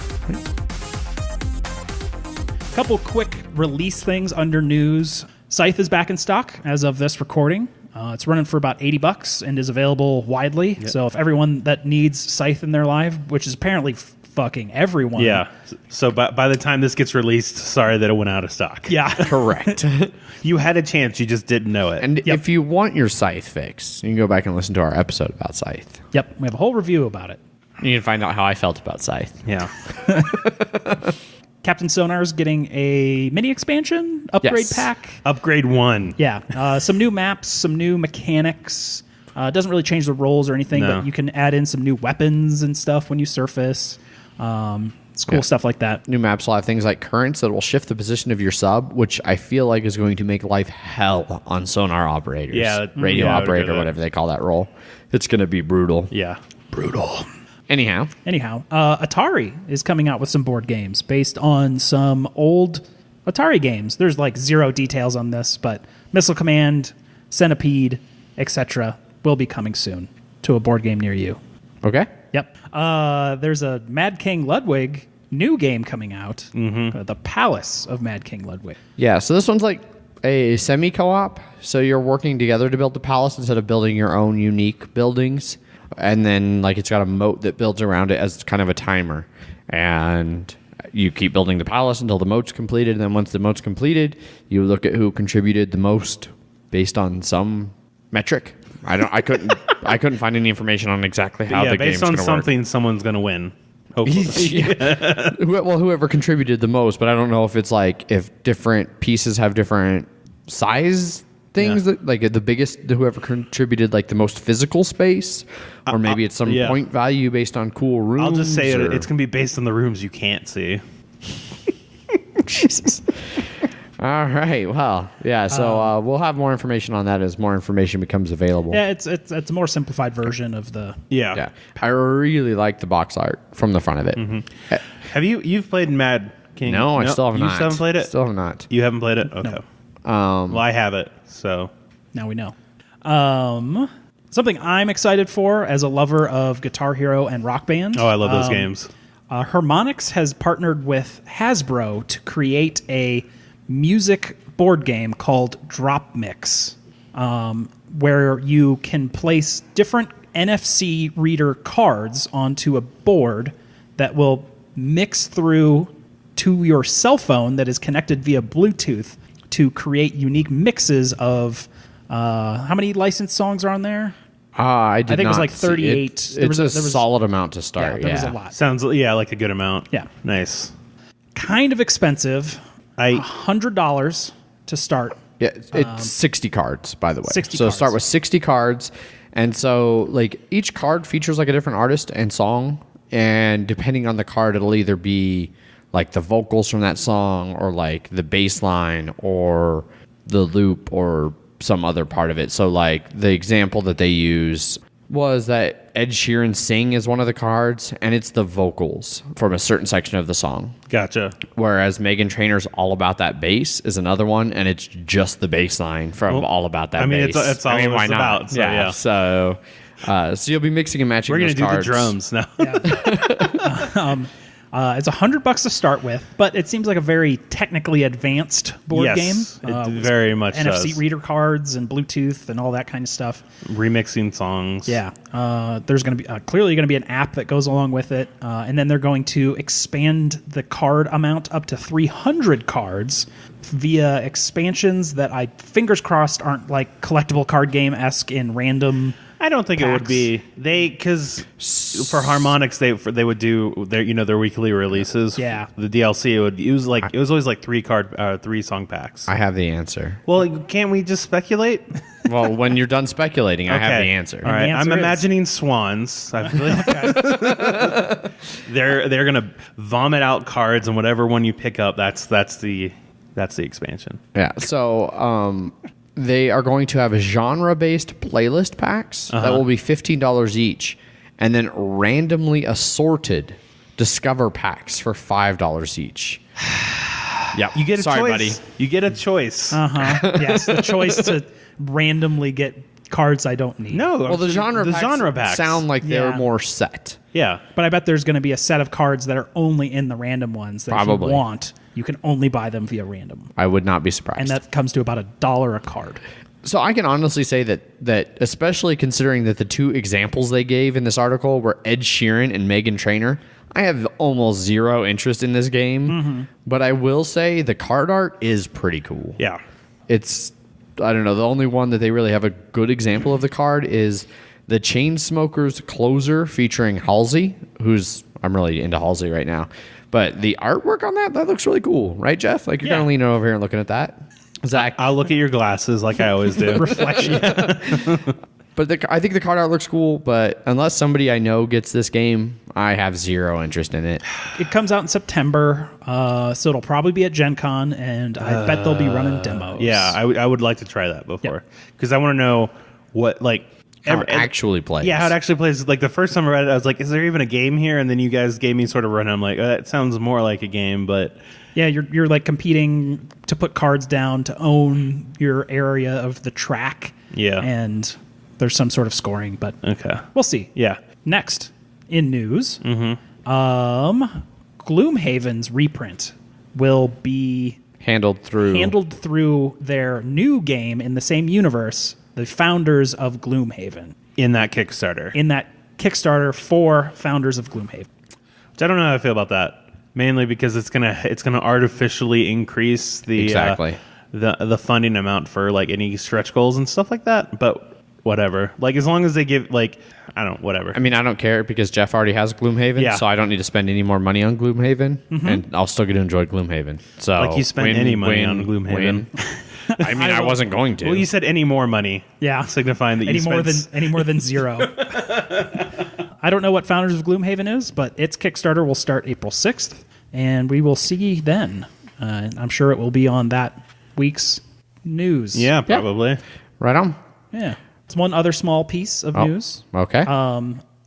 Couple quick release things under news. Scythe is back in stock as of this recording. It's running for about $80 and is available widely. Yep. So if everyone that needs Scythe in their life, which is apparently fucking everyone. Yeah. So by the time this gets released, sorry that it went out of stock. Yeah. Correct. You had a chance, you just didn't know it. And if you want your Scythe fix, you can go back and listen to our episode about Scythe. Yep. We have a whole review about it. You can find out how I felt about Scythe. Yeah. Captain Sonar's getting a mini expansion upgrade pack. Upgrade 1. Yeah. Some new maps, some new mechanics. It doesn't really change the roles or anything, but you can add in some new weapons and stuff when you surface. It's cool stuff like that. New maps will have things like currents that will shift the position of your sub, which I feel like is going to make life hell on sonar operators. Yeah. Radio operator, whatever they call that role. It's going to be brutal. Yeah. Brutal. Anyhow, Atari is coming out with some board games based on some old Atari games. There's like zero details on this, but Missile Command, Centipede, etc. will be coming soon to a board game near you. Okay. Yep. There's a Mad King Ludwig new game coming out. The Palace of Mad King Ludwig. Yeah, so this one's like a semi-co-op. So you're working together to build the palace instead of building your own unique buildings. And then like it's got a moat that builds around it as kind of a timer. And you keep building the palace until the moat's completed. And then once the moat's completed, you look at who contributed the most based on some metric. I couldn't find any information on exactly how the game's going to work. Based on something, someone's going to win. Hopefully. Well, whoever contributed the most, but I don't know if it's like if different pieces have different size things that like the biggest, whoever contributed like the most physical space, or maybe it's some point value based on cool rooms. I'll just say it's going to be based on the rooms you can't see. Jesus. All right. Well, yeah. So we'll have more information on that as more information becomes available. Yeah, it's a more simplified version of the. Yeah. I really like the box art from the front of it. Mm-hmm. Have you've played Mad King? No, I still have not. You still haven't played it? Still have not. You haven't played it? Okay. No. Well, I have it. So now we know. Something I'm excited for as a lover of Guitar Hero and Rock Band. Oh, I love those games. Harmonix has partnered with Hasbro to create a music board game called Dropmix, where you can place different NFC reader cards onto a board that will mix through to your cell phone that is connected via Bluetooth to create unique mixes of how many licensed songs are on there? I think it was like 38. It's a solid amount to start. There was a lot. Sounds like a good amount. Yeah. Nice. Kind of expensive. $100 to start. Yeah, it's 60 cards, by the way. 60 so cards. Start with 60 cards, and so like each card features like a different artist and song, and depending on the card, it'll either be like the vocals from that song, or like the bass line, or the loop, or some other part of it. So like the example that they use was that Ed Sheeran Sing is one of the cards, and it's the vocals from a certain section of the song. Gotcha. Whereas Meghan Trainor's All About That Bass is another one, and it's just the bass line from All About That Bass. It's all it's about. So, yeah. So you'll be mixing and matching. We're going to do the drums now. It's $100 to start with, but it seems like a very technically advanced board game. It very much NFC does. reader cards and Bluetooth and all that kind of stuff. Remixing songs. Yeah. There's going to be clearly going to be an app that goes along with it, and then they're going to expand the card amount up to 300 cards via expansions that I fingers crossed aren't like collectible card game-esque in random. I don't think packs. It would be because for Harmonix they would do their weekly releases. Yeah, the DLC it was always like 3 song packs. I have the answer. Well, can't we just speculate? Well, when you're done speculating, I have the answer. All right, I'm imagining swans. I feel like they're gonna vomit out cards, and whatever one you pick up, that's the expansion. Yeah. So they are going to have genre-based playlist packs that will be $15 each, and then randomly assorted Discover packs for $5 each. Yeah, you get a choice. Buddy. You get a choice. Yes, the choice to randomly get cards I don't need. No, well, the genre packs sound like they're more set. Yeah, but I bet there's going to be a set of cards that are only in the random ones that Probably. you want. You can only buy them via random. I would not be surprised. And that comes to about $1 a card. So I can honestly say that especially considering that the two examples they gave in this article were Ed Sheeran and Meghan Trainor, I have almost zero interest in this game. But I will say the card art is pretty cool. Yeah. It's, I don't know, the only one that they really have a good example of the card is the Chainsmokers Closer featuring Halsey, I'm really into Halsey right now. But the artwork on that looks really cool. Right, Jeff? Like, you're kind of leaning over here and looking at that. Zach? I'll look at your glasses like I always do. Reflection. But I think the card art looks cool, but unless somebody I know gets this game, I have zero interest in it. It comes out in September, so it'll probably be at Gen Con, and I bet they'll be running demos. Yeah, I would like to try that before. Because I want to know what, like... How it actually plays. Yeah, how it actually plays. Like, the first time I read it, I was like, is there even a game here? And then you guys gave me sort of a run. I'm like, that sounds more like a game, but... Yeah, you're like competing to put cards down to own your area of the track. Yeah. And there's some sort of scoring, but Okay. we'll see. Yeah. Next, in news, Gloomhaven's reprint will be handled through their new game in the same universe, the founders of Gloomhaven. In that Kickstarter. In that Kickstarter for founders of Gloomhaven. Which I don't know how I feel about that. Mainly because it's gonna artificially increase the the funding amount for like any stretch goals and stuff like that. But whatever. Like, as long as they give, like, whatever. I mean, I don't care because Jeff already has Gloomhaven, so I don't need to spend any more money on Gloomhaven, and I'll still get to enjoy Gloomhaven. So, like, you spent any money on Gloomhaven. I mean, I wasn't going to. Well, you said any more money. Yeah, signifying that any more than zero. I don't know what Founders of Gloomhaven is, but its Kickstarter will start April 6th, and we will see then. I'm sure it will be on that week's news. Yeah, probably. Yeah. Right on. Yeah. It's one other small piece of news. Okay.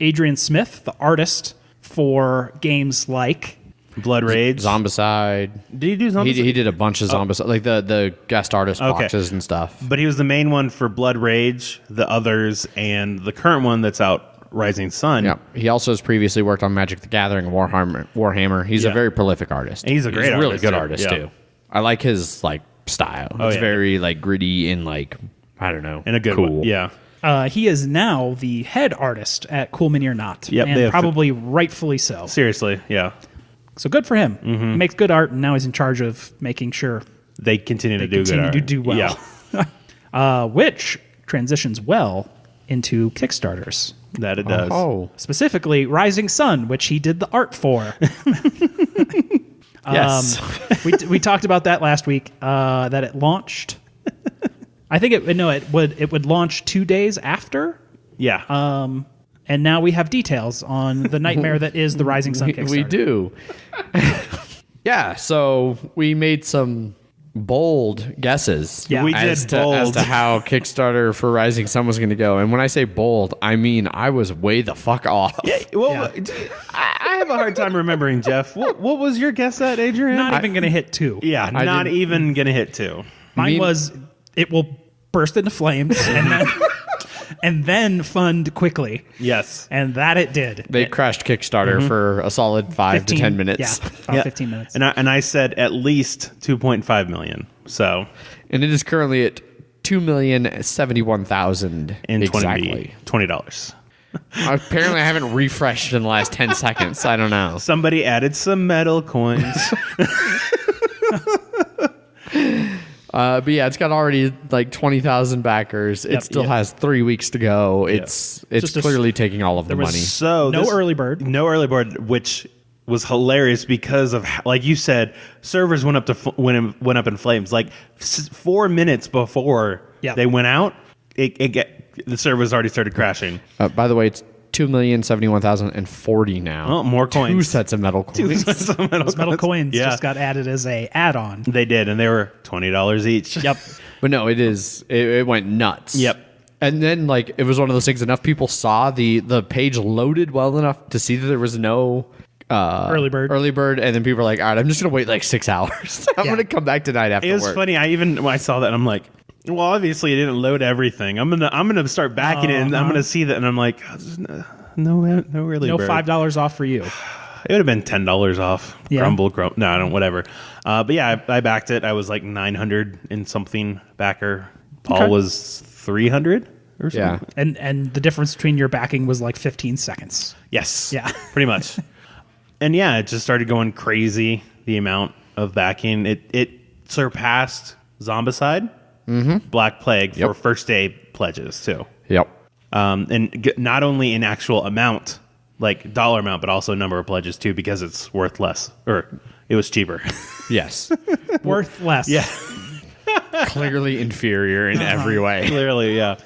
Adrian Smith, the artist for games like Blood Rage, Zombicide. Did he do Zombicide? He did a bunch of Zombicide, like the guest artist boxes and stuff. But he was the main one for Blood Rage, the others, and the current one that's out, Rising Sun. Yeah. He also has previously worked on Magic the Gathering, Warhammer. He's a very prolific artist. And he's a great really artist, good too. artist too. I like his like style. It's very like gritty and like, I don't know, and a good cool. one. Yeah. He is now the head artist at Cool Mini or Not. Yep, and probably rightfully so. Seriously, yeah. So good for him. He makes good art, and now he's in charge of making sure they continue to do good art. To do well. Yeah. Which transitions well into Kickstarters. That it does. Oh. Specifically, Rising Sun, which he did the art for. Yes. We talked about that last week, that it launched. I think it would launch 2 days after. Yeah. And now we have details on the nightmare that is the Rising Sun Kickstarter. We do. Yeah, so we made some bold guesses as to how Kickstarter for Rising Sun was going to go. And when I say bold, I mean I was way the fuck off. Yeah, well, I have a hard time remembering, Jeff. What was your guess at, Adrian? Not even going to hit 2. Yeah, not even going to hit 2. Mine was, it will burst into flames and then fund quickly. Yes. And that it did. They crashed Kickstarter for a solid 5 to 10 minutes. Yeah, about 15 minutes. And I said at least 2.5 million. So, and it is currently at 2,071,000 exactly. $20. Apparently, I haven't refreshed in the last 10 seconds. I don't know. Somebody added some metal coins. But yeah, it's got already like 20,000 backers. It still has 3 weeks to go. It's clearly taking all of the money. So no early bird, which was hilarious because of, like you said, servers went up went up in flames. Like 4 minutes before they went out, the servers already started crashing. By the way, it's 2,071,040 now. Oh, more coins. 2 sets of metal coins. Those metal coins just got added as a add-on. They did, and they were $20 each. Yep. But no, it went nuts. Yep. And then like it was one of those things. Enough people saw the page loaded well enough to see that there was no early bird, and then people were like, "All right, I'm just gonna wait like 6 hours. I'm gonna come back tonight after work." It was funny. When I saw that, I'm like, well, obviously it didn't load everything. I'm gonna start backing it, and I'm gonna see that, and I'm like, oh, no early bird. $5 off for you. It would have been $10 off. Yeah. Grumble. No, I don't. Whatever. But yeah, I backed it. I was like 900 and something backer. Paul Okay. was 300 or something. Yeah. And the difference between your backing was like 15 seconds. Yes. Yeah. Pretty much. And yeah, it just started going crazy. The amount of backing it surpassed Zombicide, Black Plague for first day pledges too. Yep. And not only in actual amount, like dollar amount, but also number of pledges too, because it's worth less, or it was cheaper. Yes. Worth less. Yeah, Clearly inferior in every way. clearly, yeah.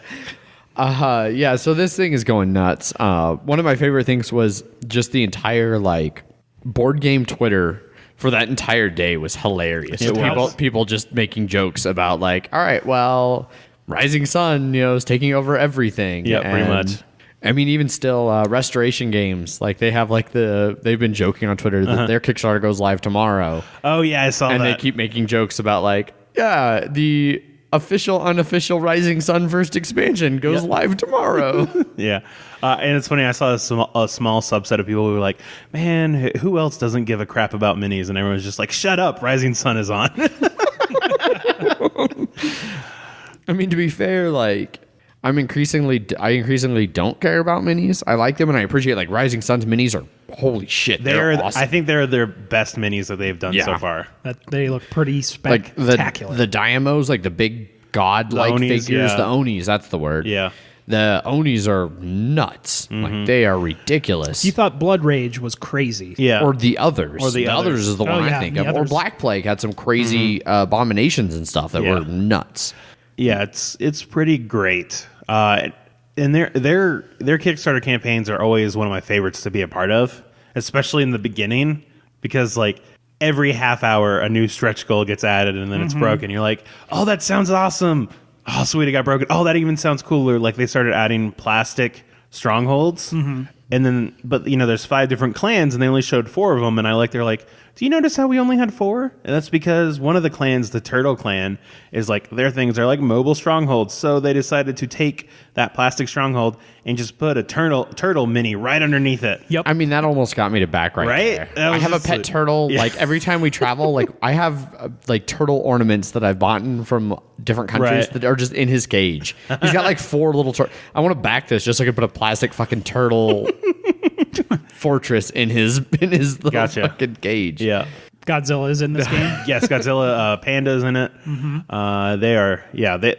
Yeah, so this thing is going nuts. One of my favorite things was just the entire like board game Twitter for that entire day was hilarious. It was. People just making jokes about like, all right, well, Rising Sun, is taking over everything. Yeah, pretty And, much. I mean, even still, Restoration Games, like they have like they've been joking on Twitter that their Kickstarter goes live tomorrow, Oh yeah, I saw and that. they keep making jokes about like, yeah, the official unofficial Rising Sun first expansion goes live tomorrow. Yeah, and it's funny. I saw a small subset of people who were like, "Man, who else doesn't give a crap about minis?" And everyone's just like, "Shut up! Rising Sun is on." I mean, to be fair, like I increasingly don't care about minis. I like them and I appreciate like Rising Sun's minis are holy shit. They're awesome. I think they're their best minis that they've done so far. That they look pretty like spectacular. the Dynamos, like the big god-like Onis, figures, yeah. the Onis. That's the word. Yeah. The Onis are nuts. Like they are ridiculous. you thought Blood Rage was crazy. Yeah. Or the others. Or the others others. is the one Oh, I yeah, think the of. Or others. Black Plague had some crazy abominations and stuff that Yeah. were nuts. Yeah, it's pretty great. And their Kickstarter campaigns are always one of my favorites to be a part of, especially in the beginning, because like every half hour a new stretch goal gets added and then it's broken. You're like, oh, that sounds awesome. Oh, sweet, it got broken. Oh, that even sounds cooler. Like they started adding plastic strongholds, and then but there's 5 different clans and they only showed 4 of them, and they're like, do you notice how we only had 4? And that's because one of the clans, the Turtle Clan, is like their things are like mobile strongholds. So they decided to take that plastic stronghold and just put a turtle mini right underneath it. Yep. I mean, that almost got me to back right Right? That there. I was have a just pet a- turtle. Yeah. Like every time we travel, like I have like turtle ornaments that I've bought from different countries Right. that are just in his cage. He's got like 4 little turtles. I want to back this just so I can put a plastic fucking turtle fortress in his little Gotcha. fucking cage. Yeah. Godzilla is in this game. Yes, Godzilla, Panda's in it. They are,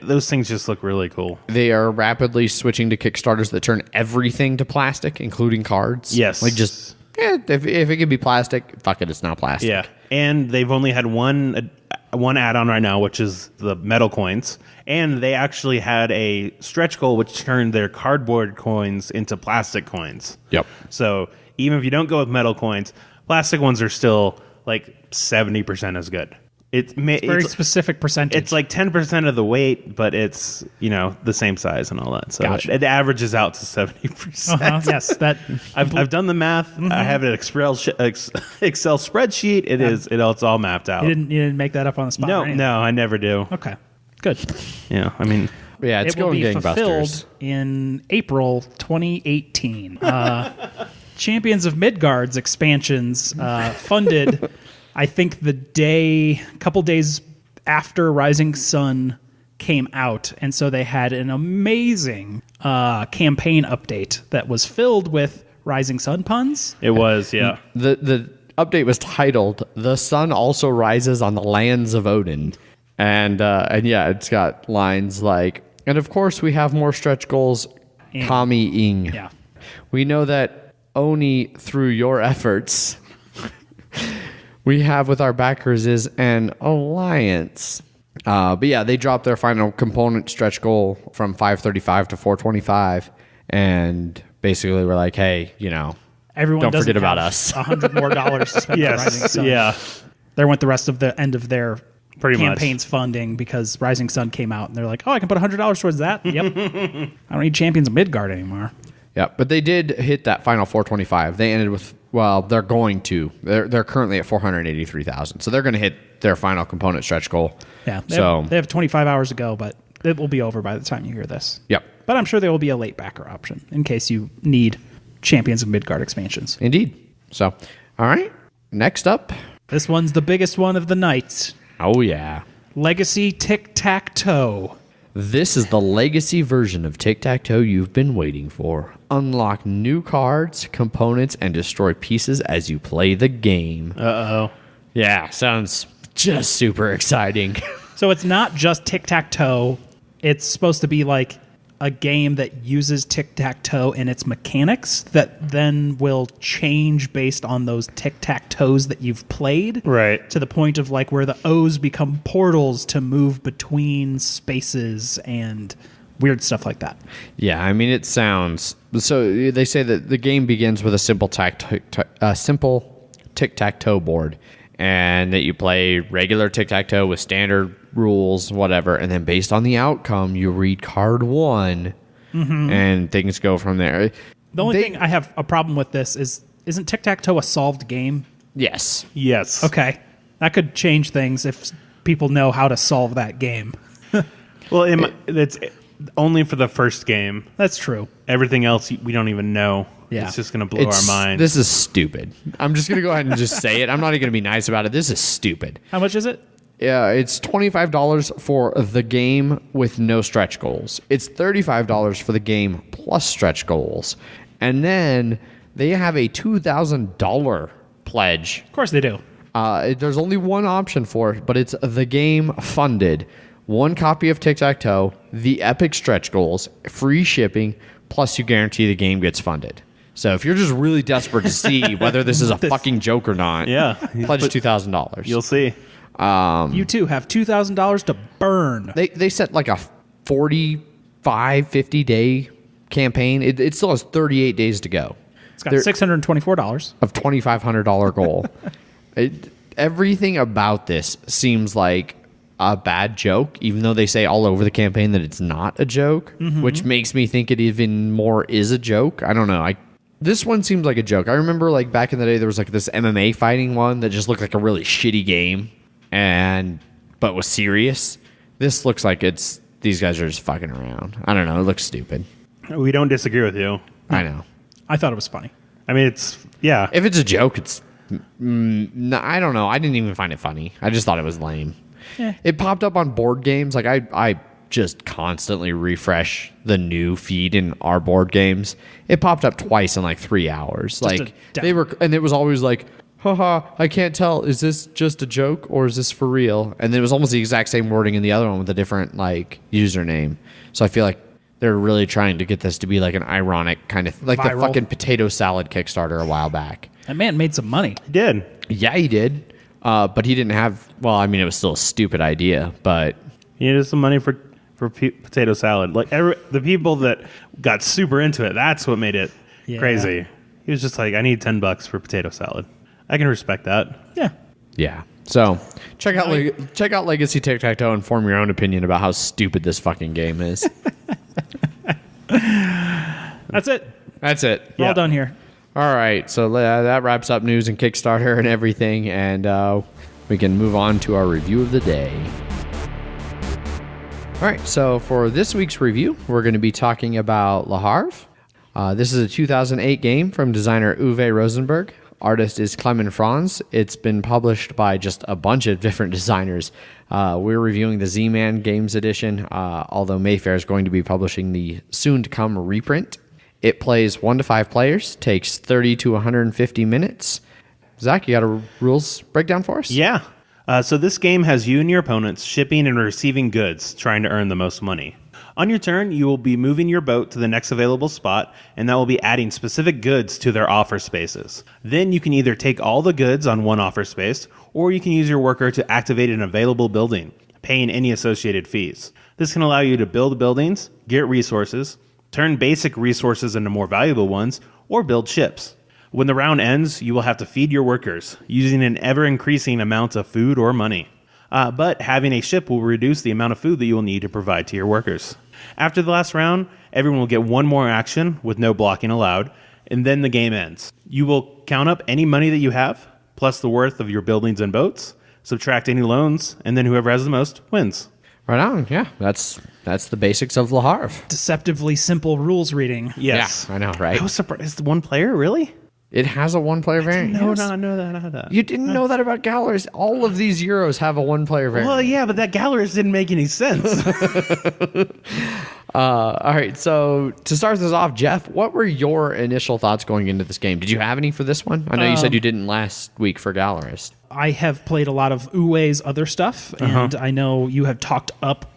those things just look really cool. They are rapidly switching to Kickstarters that turn everything to plastic, including cards. Yes. Like just, if it could be plastic, fuck it, it's not plastic. Yeah, and they've only had one add-on right now, which is the metal coins, and they actually had a stretch goal which turned their cardboard coins into plastic coins. Yep. So even if you don't go with metal coins, plastic ones are still like 70% as good. It's Very specific percentage. It's like 10% of the weight, but it's the same size and all that. So Gotcha. it averages out to 70%. Yes, that I've done the math. I have an Excel spreadsheet. It's all mapped out. you didn't make that up on the spot. or anything? No, I never do. Okay, good. Yeah, I mean, Yeah, it's It will going be gangbusters. fulfilled in April 2018. Champions of Midgard's expansions funded, I think, couple days after Rising Sun came out, and so they had an amazing campaign update that was filled with Rising Sun puns. it was, yeah. The update was titled "The Sun Also Rises on the Lands of Odin," and yeah, it's got lines like, "And of course, we have more stretch goals, Kami Ing. Yeah. We know that Oni, through your efforts, we have with our backers is an alliance." But yeah, they dropped their final component stretch goal from 535 to 425, and basically we're like, hey, Everyone Don't doesn't forget about have us. $100 more to spend on Rising Yes, Sun. yeah. There went the rest of the end of their Pretty much. campaign's funding because Rising Sun came out, and they're like, oh, I can put $100 towards that. Yep. I don't need Champions of Midgard anymore. Yeah, but they did hit that final 425. They ended with, well, they're going to. They're currently at 483,000. So they're going to hit their final component stretch goal. Yeah. So, They have 25 hours to go, but it will be over by the time you hear this. yep. But I'm sure there will be a late backer option in case you need Champions of Midgard expansions. Indeed. So, All right. Next up. This one's the biggest one of the night. Oh, yeah. Legacy Tic-Tac-Toe. This is the legacy version of Tic-Tac-Toe you've been waiting for. Unlock new cards, components, and destroy pieces as you play the game. Uh-oh. Yeah, sounds just super exciting. So it's not just tic-tac-toe. It's supposed to be like a game that uses tic-tac-toe in its mechanics that then will change based on those tic-tac-toes that you've played. Right. To the point of like where the O's become portals to move between spaces and weird stuff like that. Yeah, I mean, it sounds... So they say that the game begins with a simple tic-tac-toe board, and that you play regular tic-tac-toe with standard rules, whatever, and then based on the outcome, you read card one, and things go from there. The only thing I have a problem with this is, isn't tic-tac-toe a solved game? Yes. Yes. Okay. That could change things if people know how to solve that game. Well, it's only for the first game. That's true. Everything else, we don't even know. Yeah. It's just going to blow our minds. This is stupid. I'm just going to go ahead and just say it. I'm not even going to be nice about it. This is stupid. How much is it? Yeah, it's $25 for the game with no stretch goals. It's $35 for the game plus stretch goals. And then they have a $2,000 pledge. Of course they do. There's only one option for it, but it's the game funded. One copy of Tic-Tac-Toe, the epic stretch goals, free shipping, plus you guarantee the game gets funded. So if you're just really desperate to see whether this is a fucking joke or not, Yeah. pledge $2,000. You'll see. You too have $2,000 to burn. They set like a 45, 50-day campaign. It still has 38 days to go. It's got $624. Of $2,500 goal. Everything about this seems like a bad joke, even though they say all over the campaign that it's not a joke, which makes me think it even more is a joke. I don't know. This one seems like a joke. I remember like back in the day there was like this MMA fighting one that just looked like a really shitty game but was serious. This looks like these guys are just fucking around. I don't know. It looks stupid. We don't disagree with you. I know. I thought it was funny. I mean, yeah. If it's a joke, it's... no, I don't know. I didn't even find it funny. I just thought it was lame. Yeah. It popped up on board games. Like I just constantly refresh the new feed in our board games. It popped up twice in like 3 hours. And it was always like, haha, I can't tell. Is this just a joke or is this for real? And it was almost the exact same wording in the other one with a different like username. So I feel like they're really trying to get this to be like an ironic kind of like Viral. the fucking potato salad Kickstarter a while back. That man made some money. He did. Yeah, he did. But he didn't have... Well, I mean, it was still a stupid idea, but... He needed some money for potato salad. Like the people that got super into it, that's what made it crazy. He was just like, I need $10 for potato salad. I can respect that. Yeah. Yeah. So, check out Legacy Tic-Tac-Toe and form your own opinion about how stupid this fucking game is. That's it. That's it. We're all done here. All right, so that wraps up news and Kickstarter and everything, and we can move on to our review of the day. All right, so for this week's review, we're going to be talking about Le Havre. This is a 2008 game from designer Uwe Rosenberg. Artist is Clement Franz. It's been published by just a bunch of different designers. We're reviewing the Z-Man Games Edition, although Mayfair is going to be publishing the soon-to-come reprint. It plays 1 to 5 players, takes 30 to 150 minutes. Zach, you got a rules breakdown for us? Yeah. So this game has you and your opponents shipping and receiving goods, trying to earn the most money. On your turn, you will be moving your boat to the next available spot, and that will be adding specific goods to their offer spaces. Then you can either take all the goods on one offer space, or you can use your worker to activate an available building, paying any associated fees. This can allow you to build buildings, get resources, turn basic resources into more valuable ones, or build ships. When the round ends, you will have to feed your workers, using an ever-increasing amount of food or money. But having a ship will reduce the amount of food that you will need to provide to your workers. After the last round, everyone will get one more action with no blocking allowed, and then the game ends. You will count up any money that you have, plus the worth of your buildings and boats, subtract any loans, and then whoever has the most wins. Right on, yeah. That's the basics of Le Havre. Deceptively simple rules reading. Yes. Yeah, I know, right? I was surprised. One player, really? It has a one-player variant. No, yes. no, no. You didn't know that about Gallerist. All of these Euros have a one-player variant. Well, yeah, but that Gallerist didn't make any sense. All right, so to start this off, Jeff, what were your initial thoughts going into this game? Did you have any for this one? I know you said you didn't last week for Gallerist. I have played a lot of Uwe's other stuff, and I know you have talked up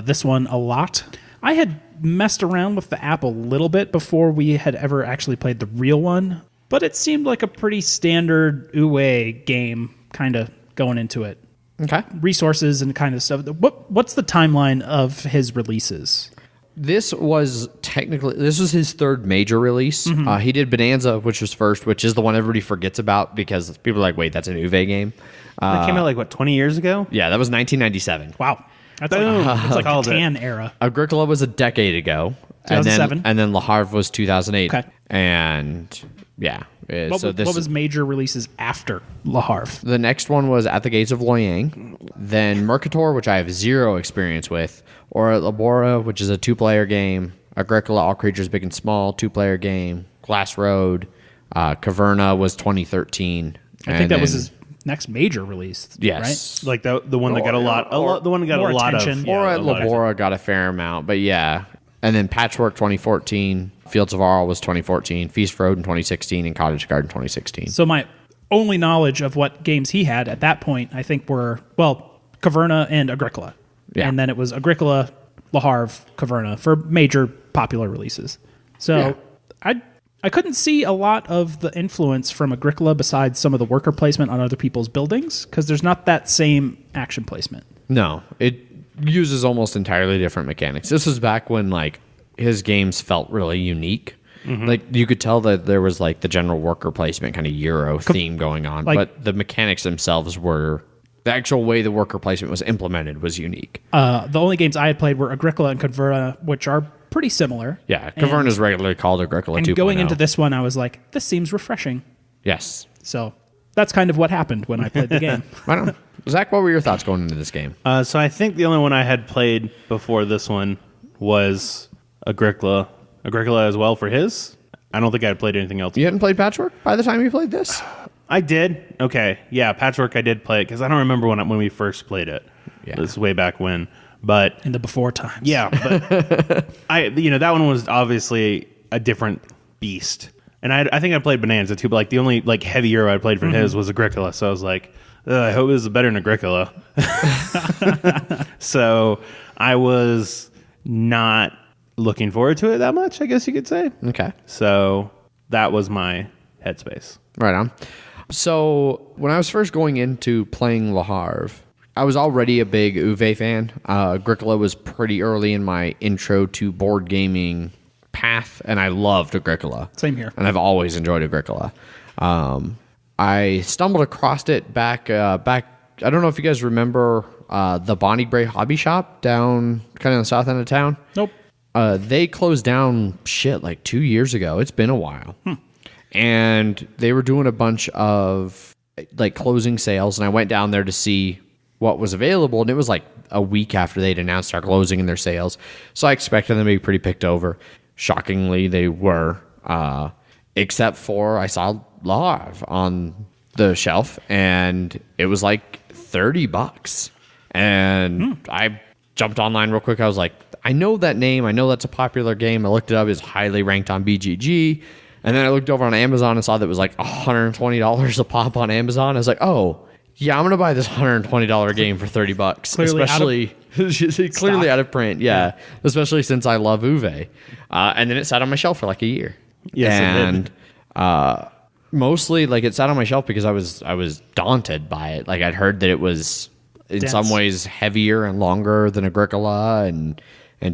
this one a lot. I had messed around with the app a little bit before we had ever actually played the real one, but it seemed like a pretty standard Uwe game kind of going into it. Okay. Resources and kind of stuff. What's the timeline of his releases? This was his third major release. He did Bonanza, which was first, which is the one everybody forgets about because people are like, wait, that's an Uwe game. That came out like, 20 years ago? Yeah, that was 1997. Wow. That's Boom. like the Called it. Catan era. Agricola was a decade ago. 2007? And then Le Havre was 2008. Okay. And yeah. What was major releases after Le Havre? The next one was At the Gates of Loyang. Then Mercator, which I have zero experience with. Or Labora, which is a 2-player game. Agricola, All Creatures Big and Small, 2-player game. Glass Road. Caverna was 2013. I think that was his next major release. Yes. Right? Like the one that got a lot of attention. Or at Labora got a fair amount, but yeah. And then Patchwork 2014, Fields of Arl was 2014, Feast Road in 2016, and Cottage Garden 2016. So my only knowledge of what games he had at that point, I think, were, Caverna and Agricola. Yeah. And then it was Agricola, Le Havre, Caverna for major popular releases. So I couldn't see a lot of the influence from Agricola besides some of the worker placement on other people's buildings, because there's not that same action placement. No, it uses almost entirely different mechanics. This was back when like his games felt really unique. Like you could tell that there was like the general worker placement kind of Euro theme going on, but the mechanics themselves were the actual way the worker placement was implemented was unique. The only games I had played were Agricola and Caverna, which are pretty similar. Yeah, Caverna is regularly called Agricola 2.0. And going into this one, I was like, this seems refreshing. Yes. So that's kind of what happened when I played the game. I don't know. Zach, what were your thoughts going into this game? So I think the only one I had played before this one was Agricola. Agricola as well for his. I don't think I had played anything else. You hadn't played Patchwork by the time you played this? I did. Okay. Yeah, Patchwork I did play it because I don't remember when we first played it. Yeah. This is way back when. But In the before times. yeah, but that one was obviously a different beast. And I think I played Bonanza too, but like the only like heavy Euro I played for his was Agricola. So I was like, I hope this is better than Agricola. So I was not looking forward to it that much, I guess you could say. Okay. So that was my headspace. Right on. So when I was first going into playing Le Havre, I was already a big Uwe fan. Agricola was pretty early in my intro to board gaming path, and I loved Agricola. Same here. And I've always enjoyed Agricola. I stumbled across it back. I don't know if you guys remember the Bonnie Bray Hobby Shop down kind of in the south end of town. Nope. They closed down like 2 years ago. It's been a while. And they were doing a bunch of like closing sales, and I went down there to see what was available, and it was like a week after they'd announced our closing and their sales. So I expected them to be pretty picked over. Shockingly, they were, except for I saw Le Havre on the shelf, and it was like $30. And I jumped online real quick. I was like, I know that name. I know that's a popular game. I looked it up. It's highly ranked on BGG. And then I looked over on Amazon and saw that it was like $120 a pop on Amazon. I was like, oh, yeah, I'm going to buy this $120 game for $30. Clearly Clearly out of print, yeah. Especially since I love Uwe. And then it sat on my shelf for like a year. Yes, it did. Mostly like it sat on my shelf because I was daunted by it. Like I'd heard that it was in Dense. some ways heavier and longer than Agricola and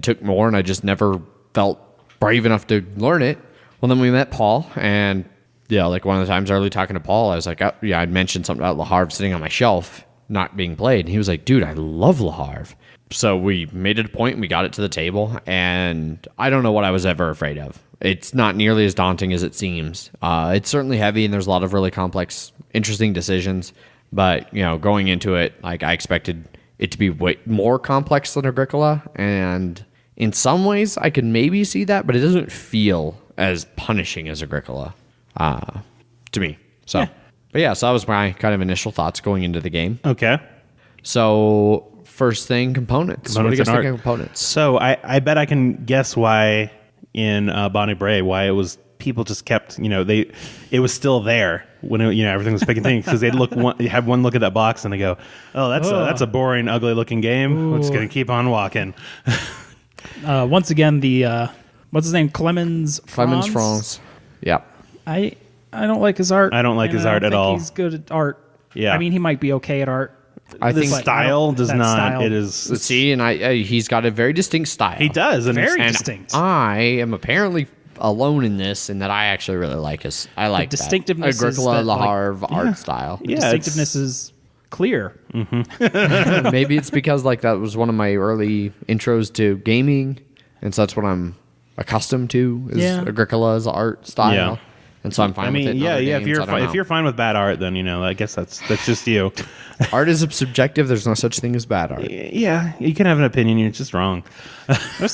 took more, and I just never felt brave enough to learn it. Well, then we met Paul, and yeah, like one of the times early talking to Paul, I was like, I'd mentioned something about Le Havre sitting on my shelf, not being played. And he was like, dude, I love Le Havre. So we made it a point and we got it to the table, and I don't know what I was ever afraid of. It's not nearly as daunting as it seems. It's certainly heavy, and there's a lot of really complex, interesting decisions. But, going into it, like I expected it to be way more complex than Agricola, and in some ways I could maybe see that, but it doesn't feel as punishing as Agricola. to me. So, but yeah, so that was my kind of initial thoughts going into the game. Okay. So first thing, components. What do you guys and think art. of components? So I bet I can guess why in Bonnie Bray why it was people just kept it was still there when everything was picking things because they'd have one look at that box and they go, oh that's a boring ugly looking game. We're just gonna keep on walking. Once again, the what's his name, Clemens Franz. Yep. I don't like his art. I don't like his art at all. He's good at art. Yeah. I mean, he might be okay at art. I The think style does that not. style- It is. see, and he's got a very distinct style. He does, and Very it's- distinct. I am apparently alone in this, in that I actually really like his. I like that. distinctiveness is Agricola that, Le like- Havre art style. Yeah, Distinctiveness is clear. Maybe it's because like that was one of my early intros to gaming, and so that's what I'm accustomed to is Yeah. Agricola's art style. Yeah. And so I'm fine I mean, with it. in yeah. other If games, you're I don't know. if you're fine with bad art, then I guess that's just you. Art is subjective. There's no such thing as bad art. Yeah, you can have an opinion. You're just wrong. There's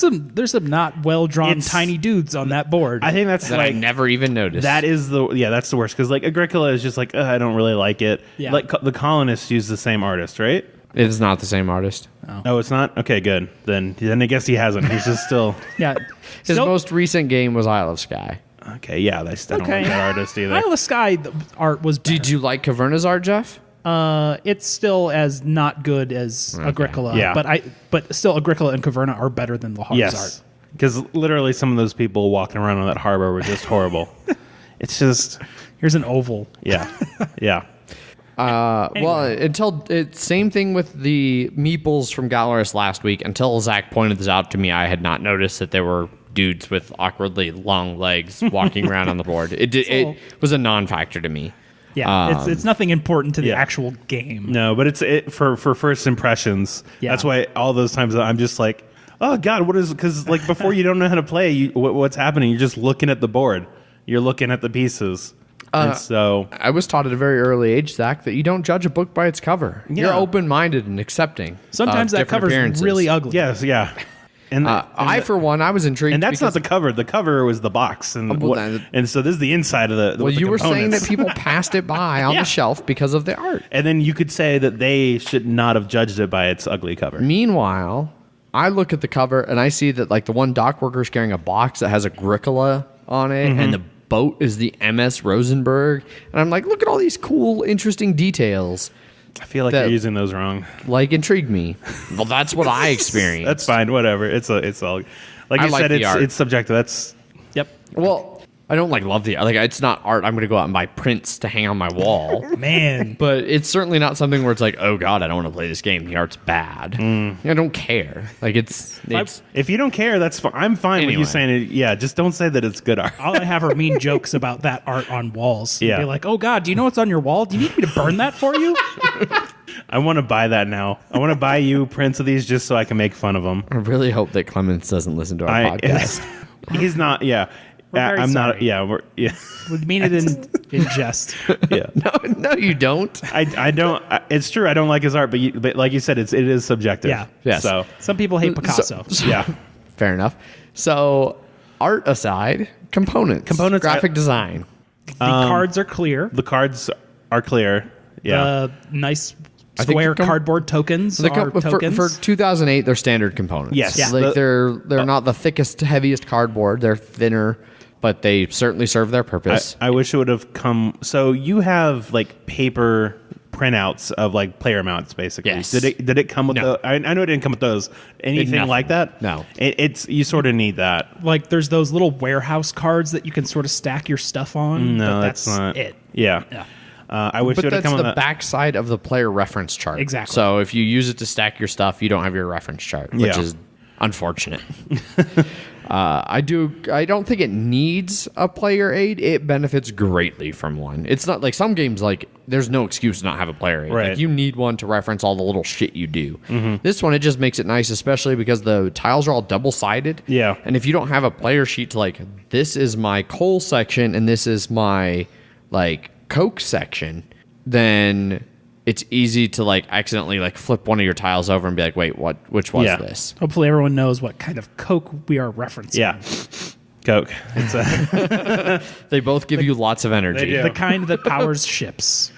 some not well drawn It's- tiny dudes on that board. I think that's That like I never even noticed. that is that's the worst because like Agricola is just like I don't really like it. Yeah. Like the colonists use the same artist, right? It is not the same artist. Oh, it's not. Okay, good. Then I guess he hasn't. He's just still. yeah. His Still- most recent game was Isle of Sky. Okay, yeah, I don't like Okay. that artist either. Isle of Sky the art was better. Did you like Caverna's art, Jeff? It's still as not good as Agricola. Yeah. But still Agricola and Caverna are better than the Havre's Yes, art. because literally some of those people walking around on that harbor were just horrible. It's just Here's an oval. yeah. Well, same thing with the meeples from Gallerus last week. Until Zach pointed this out to me, I had not noticed that there were dudes with awkwardly long legs walking around on the board. It was a non-factor to me. Yeah, it's nothing important to the yeah. actual game. No, but it's for first impressions. Yeah. That's why all those times I'm just like, oh God, what is? Because like before you don't know how to play, what's happening? You're just looking at the board. You're looking at the pieces. And so I was taught at a very early age, Zach, that you don't judge a book by its cover. Yeah. You're open-minded and accepting. Sometimes of that different cover's appearances. really ugly. yes, yeah. And For one, I was intrigued. and that's not because- the cover. The cover was the box, and well, then- and so this is the inside of the. Well, the you were saying components. that people passed it by on Yeah. the shelf because of the art. And then you could say that they should not have judged it by its ugly cover. Meanwhile, I look at the cover and I see that like the one dock worker is carrying a box that has Agricola on it, and the boat is the MS Rosenberg, and I'm like, look at all these cool, interesting details. I feel like that- you're using those wrong. Like intrigue me. Well, that's what I experienced. That's fine. Whatever. It's all like I you like said. the art. It's subjective. That's Yep. Well, I don't love the like. It's not art. I'm going to go out and buy prints to hang on my wall. Man. But it's certainly not something where it's like, oh God, I don't want to play this game. The art's bad. I don't care. Like it's if you don't care, that's fine. I'm fine with Anyway. you saying it. Yeah, just don't say that it's good art. All I have are mean jokes about that art on walls. Yeah. Be like, oh God, do you know what's on your wall? Do you need me to burn that for you? I want to buy that now. I want to buy you prints of these just so I can make fun of them. I really hope that Clemens doesn't listen to our podcast. He's not. Yeah, We're very I'm not. sorry. Yeah, yeah, We mean it in jest. yeah. No, you don't. I don't. It's true. I don't like his art, but like you said, it is subjective. Yeah. Yes. So Some people hate Picasso. yeah. Fair enough. So, art aside, components, graphic design. The cards are clear. The cards are clear. Yeah. Nice I think square the cardboard tokens are tokens. For 2008, they're standard components. Yes. Yeah. Like they're not the thickest, heaviest cardboard. They're thinner, but they certainly serve their purpose. I wish it would have come. So you have like paper printouts of like player mounts, basically. Yes. Did it come with No. the? I know it didn't come with those. Anything Nothing. like that? No. It's you sort of need that. Like there's those little warehouse cards that you can sort of stack your stuff on. No, but that's not it. Yeah. Yeah. I wish it But would have that's come the on back side of the player reference chart. Exactly. So if you use it to stack your stuff, you don't have your reference chart, which Yeah. is unfortunate. I don't think it needs a player aid. It benefits greatly from one. It's not like some games, like there's no excuse to not have a player aid. Right. Like you need one to reference all the little shit you do. This one, it just makes it nice, especially because the tiles are all double-sided. Yeah. And if you don't have a player sheet to like, this is my coal section and this is my like Coke section, then it's easy to like accidentally like flip one of your tiles over and be like, wait, which was Yeah. this? Hopefully everyone knows what kind of Coke we are referencing. Yeah. Coke. It's a They both give you lots of energy. They do. The kind that powers ships.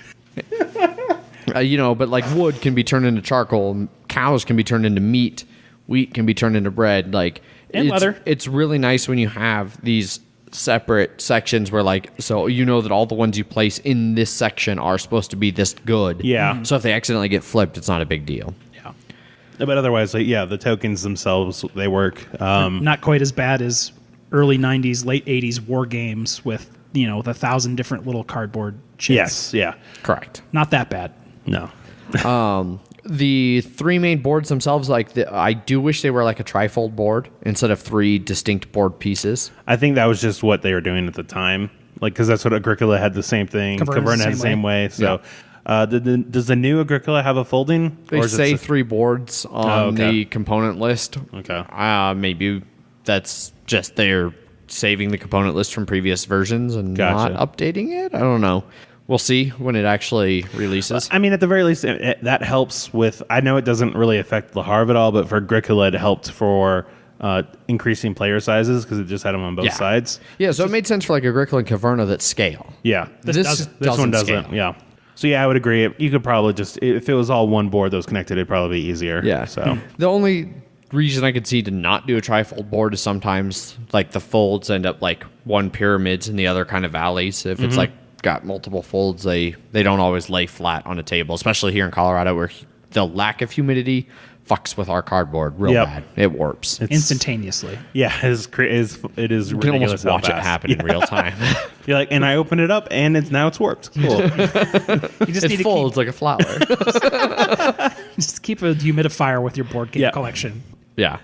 But like wood can be turned into charcoal, cows can be turned into meat, wheat can be turned into bread. Like And leather. It's really nice when you have these separate sections where so you know that all the ones you place in this section are supposed to be this good. Yeah. So if they accidentally get flipped, it's not a big deal. Yeah. but otherwise, the tokens themselves, they work. Not quite as bad as early 90s, late 80s war games with, the 1,000 different little cardboard chips. Yes. Yeah. Correct. Not that bad. No. The three main boards themselves, I do wish they were like a trifold board instead of three distinct board pieces. I think that was just what they were doing at the time. Because that's what Agricola had the same thing. Caverna had the same way. So, does the new Agricola have a folding? They is it say three boards on the component list. Okay. Maybe that's just they're saving the component list from previous versions and Gotcha. not updating it. I don't know. We'll see when it actually releases. I mean, at the very least, that helps with. I know it doesn't really affect the Havre at all, but for Agricola, it helped for increasing player sizes because it just had them on both sides. Yeah, so it made sense for like Agricola and Caverna that scale. Yeah, This one doesn't. scale. Yeah. So I would agree. You could probably just if it was all one board that was connected, it'd probably be easier. Yeah. So The only reason I could see to not do a trifold board is sometimes like the folds end up like one pyramids and the other kind of valleys. If it's like got multiple folds, they don't always lay flat on a table, especially here in Colorado where the lack of humidity fucks with our cardboard real bad. It warps. Instantaneously. yeah, it is You can ridiculous almost how watch it fast. happen in real time. You're like, and I opened it up, and now it's warped. Cool. You just need It to folds like a flower. just keep a humidifier with your board game Yeah. collection. Yeah.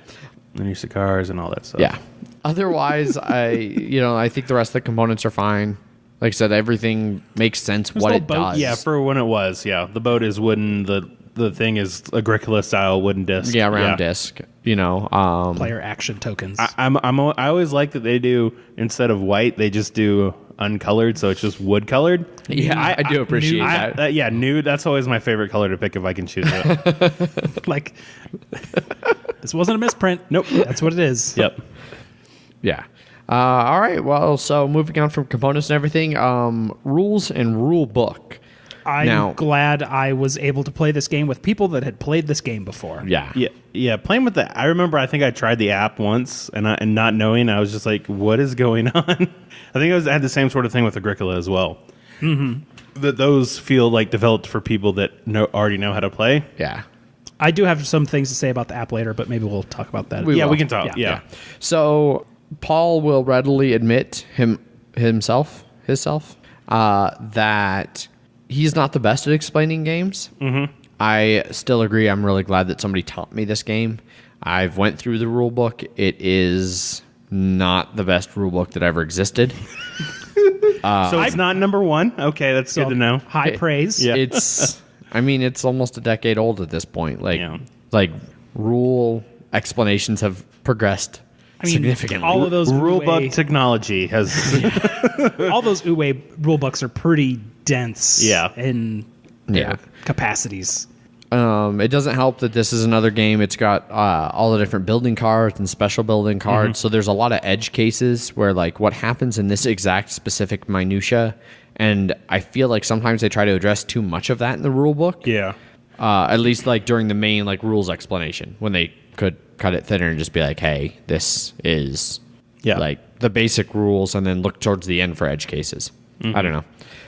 and your cigars and all that stuff. Yeah. Otherwise, I think the rest of the components are fine. Like I said, everything makes sense what little it boat- does. Yeah, for when it was. Yeah, the boat is wooden. The thing is Agricola style wooden disc. Yeah, round disc. Player action tokens. I always like that they do instead of white, they just do uncolored, so it's just wood colored. Yeah, I do appreciate that. Yeah, nude. That's always my favorite color to pick if I can choose it. Like, this wasn't a misprint. Nope. That's what it is. Yep. Yeah. All right. Well, so moving on from components and everything, rules and rule book. I'm glad I was able to play this game with people that had played this game before. Yeah. Yeah. Playing with the, I remember. I think I tried the app once, and not knowing, I was just like, "What is going on?" I think I had the same sort of thing with Agricola as well. Mm-hmm. That those feel like developed for people that already know how to play. Yeah. I do have some things to say about the app later, but maybe we'll talk about that. We will. can talk. Yeah. So Paul will readily admit himself that he's not the best at explaining games. Mm-hmm. I still agree. I'm really glad that somebody taught me this game. I've went through the rule book. It is not the best rule book that ever existed. So it's not number one. Okay, that's good to know. High praise. Yeah. It's almost a decade old at this point. Like rule explanations have progressed significantly. all of those Rule book Uwe, technology has. all those Uwe rule books are pretty dense. Yeah. In their capacities. It doesn't help that this is another game. It's got all the different building cards and special building cards. Mm-hmm. So there's a lot of edge cases where like what happens in this exact specific minutia. And I feel like sometimes they try to address too much of that in the rule book. Yeah. At least like during the main like rules explanation when they could cut it thinner and just be like, hey, this is like the basic rules and then look towards the end for edge cases. I don't know.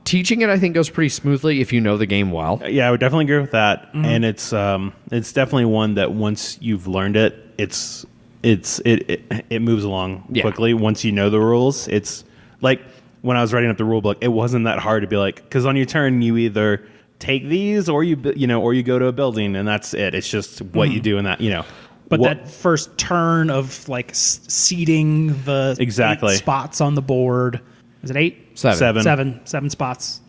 Teaching it, I think, goes pretty smoothly if you know the game well. Yeah, I would definitely agree with that. And it's definitely one that once you've learned it, it moves along quickly. Once you know the rules, it's like when I was writing up the rule book, it wasn't that hard to be like, because on your turn you either take these or you go to a building and that's it. It's just what you do in that, But that first turn of like seating the 8 spots on the board, is it 8? 7. 7 spots.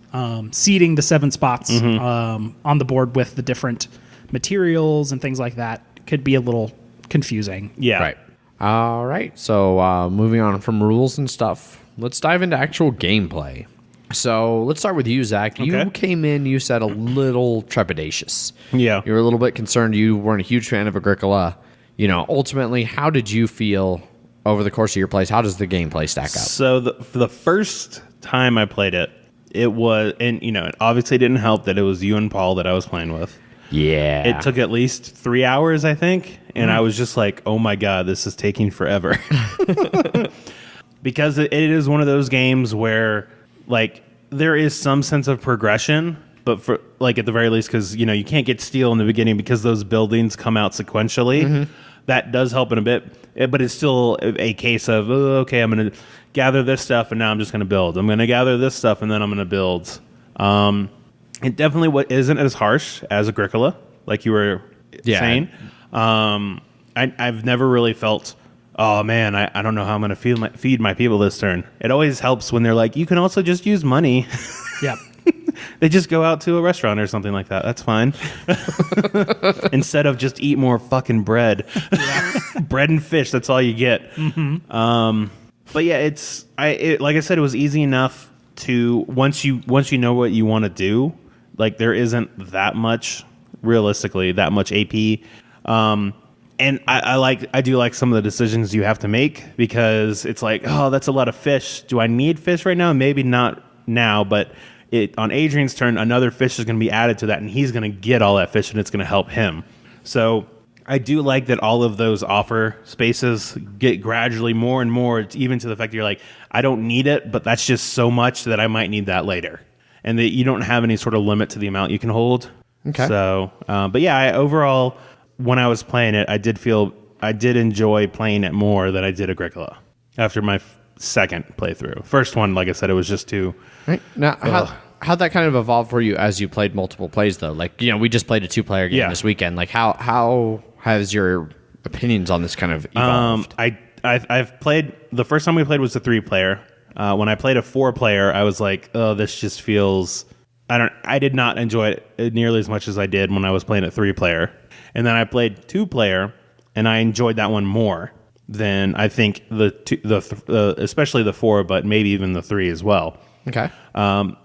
Seating the 7 spots on the board with the different materials and things like that could be a little confusing. Yeah. Right. All right. So moving on from rules and stuff, let's dive into actual gameplay. So let's start with you, Zach. Okay. You came in, you said a little trepidatious. Yeah. You were a little bit concerned. You weren't a huge fan of Agricola. Ultimately, how did you feel over the course of your plays? How does the gameplay stack up? So for the first time I played it, it was, and it obviously didn't help that it was you and Paul that I was playing with. Yeah. It took at least 3 hours, I think, and I was just like, oh my god, this is taking forever. Because it is one of those games where, like, there is some sense of progression, but for, like, at the very least, because, you can't get steel in the beginning because those buildings come out sequentially. That does help in a bit, but it's still a case of, okay, I'm going to gather this stuff, and now I'm just going to build. I'm going to gather this stuff, and then I'm going to build. It definitely isn't as harsh as Agricola, like you were saying. I've never really felt, oh man, I don't know how I'm going to feed my people this turn. It always helps when they're like, you can also just use money. Yeah. They just go out to a restaurant or something like that. That's fine. Instead of just eat more fucking bread. Bread and fish, that's all you get. But yeah, like I said, it was easy enough to, once you know what you want to do, like there isn't that much, realistically, that much AP. And I do like some of the decisions you have to make, because it's like, oh, that's a lot of fish. Do I need fish right now? Maybe not now, but on Adrian's turn, another fish is going to be added to that, and he's going to get all that fish, and it's going to help him. So I do like that all of those offer spaces get gradually more and more, even to the fact that you're like, I don't need it, but that's just so much that I might need that later. And that you don't have any sort of limit to the amount you can hold. Okay. So, but yeah, overall, when I was playing it, I did enjoy playing it more than I did Agricola after my second playthrough. First one, like I said, it was just too... Right. Now, how'd that kind of evolve for you as you played multiple plays, though? Like, we just played a 2-player game this weekend. Like, how has your opinions on this kind of evolved? I've played... The first time we played was a 3-player. When I played a 4-player, I was like, oh, this just feels... I did not enjoy it nearly as much as I did when I was playing a 3-player. And then I played 2-player, and I enjoyed that one more than I think especially the 4, but maybe even the 3 as well. Okay.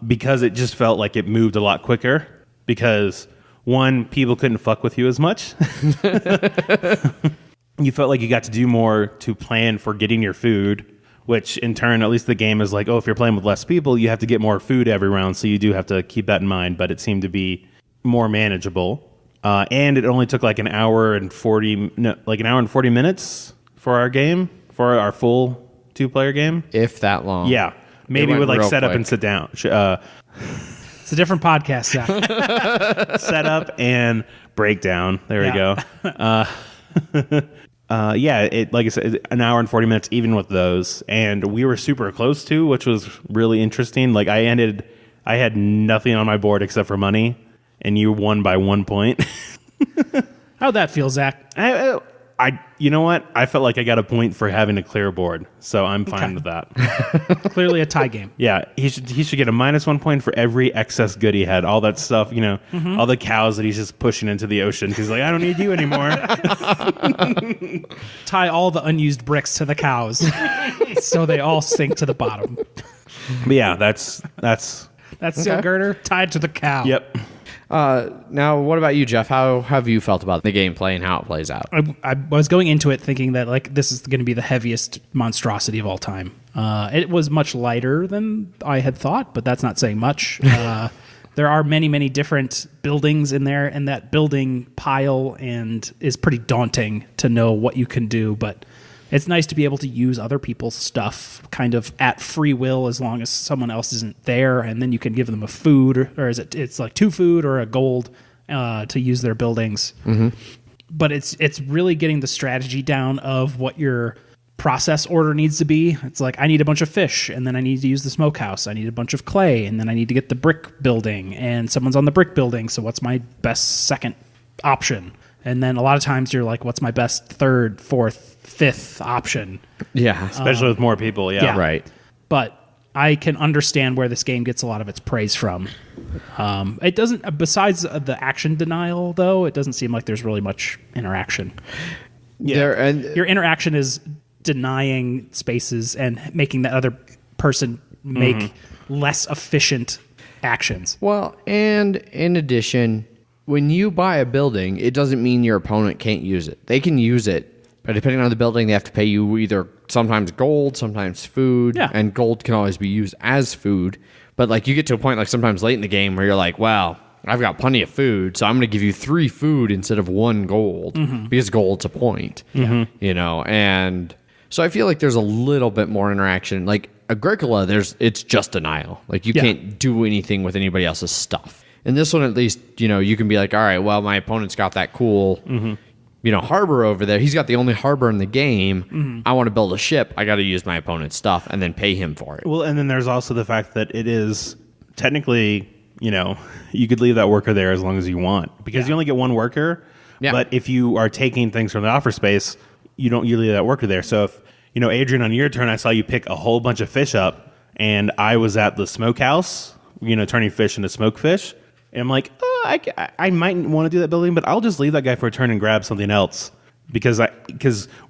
Because it just felt like it moved a lot quicker. Because, one, people couldn't fuck with you as much. You felt like you got to do more to plan for getting your food, which in turn, at least the game is like, oh, if you're playing with less people, you have to get more food every round. So you do have to keep that in mind. But it seemed to be more manageable. And it only took like an hour and 40 minutes for our game, for our full 2-player game. If that long. Yeah. Maybe with like setup and sit down. It's a different podcast, yeah. Setup and breakdown. There we go. Yeah, like I said, an hour and 40 minutes even with those. And we were super close to, which was really interesting. Like I had nothing on my board except for money, and you won by 1 point. How'd that feel, Zach? You know what? I felt like I got a point for having a clear board, so I'm fine with that. Clearly a tie game. Yeah, he should get a -1 point for every excess good he had. All that stuff, all the cows that he's just pushing into the ocean because like I don't need you anymore. Tie all the unused bricks to the cows, so they all sink to the bottom. But yeah, that's steel girder tied to the cow. Yep. Now, what about you, Jeff? How have you felt about the gameplay and how it plays out? I was going into it thinking that like this is going to be the heaviest monstrosity of all time. It was much lighter than I had thought, but that's not saying much. There are many, many different buildings in there, and that building pile and is pretty daunting to know what you can do, but it's nice to be able to use other people's stuff kind of at free will as long as someone else isn't there, and then you can give them a food, or it's like 2 food or a gold to use their buildings. Mm-hmm. But it's really getting the strategy down of what your process order needs to be. It's like, I need a bunch of fish, and then I need to use the smokehouse. I need a bunch of clay, and then I need to get the brick building, and someone's on the brick building, so what's my best second option? And then a lot of times you're like, what's my best third, fourth, fifth option? Yeah. Especially with more people. Yeah. Right. But I can understand where this game gets a lot of its praise from. It doesn't, besides the action denial, though, it doesn't seem like there's really much interaction. Yeah. Your interaction is denying spaces and making the other person make less efficient actions. Well, and in addition, when you buy a building, it doesn't mean your opponent can't use it. They can use it But depending on the building, they have to pay you either sometimes gold, sometimes food, and gold can always be used as food. But like you get to a point like sometimes late in the game where you're like, wow, I've got plenty of food, so I'm going to give you 3 food instead of 1 gold because gold's a point, you know. And so I feel like there's a little bit more interaction. Like Agricola, it's just denial. Like you can't do anything with anybody else's stuff. And this one, at least, you know, you can be like, all right, well, my opponent's got that cool, you know, harbor over there. He's got the only harbor in the game. I want to build a ship. I got to use my opponent's stuff and then pay him for it. Well, and then there's also the fact that it is technically, you know, you could leave that worker there as long as you want because you only get 1 worker. Yeah. But if you are taking things from the offer space, you leave that worker there. So if, you know, Adrian, on your turn, I saw you pick a whole bunch of fish up and I was at the smokehouse, you know, turning fish into smoked fish. And I'm like, I might want to do that building, but I'll just leave that guy for a turn and grab something else because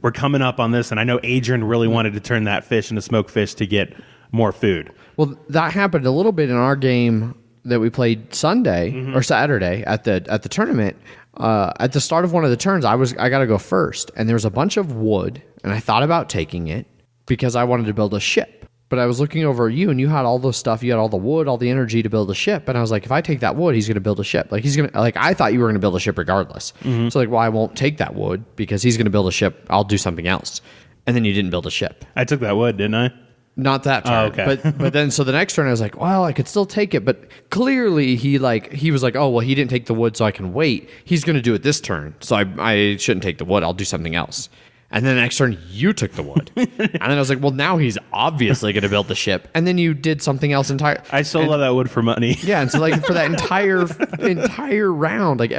we're coming up on this, and I know Adrian really wanted to turn that fish into smoked fish to get more food. Well, that happened a little bit in our game that we played Sunday or Saturday at the tournament. At the start of one of the turns, I got to go first, and there was a bunch of wood, and I thought about taking it because I wanted to build a ship. But I was looking over at you, and you had all this stuff. You had all the wood, all the energy to build a ship. And I was like, if I take that wood, he's going to build a ship. Like I thought you were going to build a ship regardless. So like, well, I won't take that wood because he's going to build a ship. I'll do something else. And then you didn't build a ship. I took that wood, didn't I? Not that turn. Oh, okay. But then so the next turn I was like, well, I could still take it. But clearly he was like, oh, well, he didn't take the wood, so I can wait. He's going to do it this turn, so I shouldn't take the wood. I'll do something else. And then the next turn, you took the wood. And then I was like, well, now he's obviously going to build the ship. And then you did something else entirely. I still love that wood for money. Yeah, and so like for that entire round, like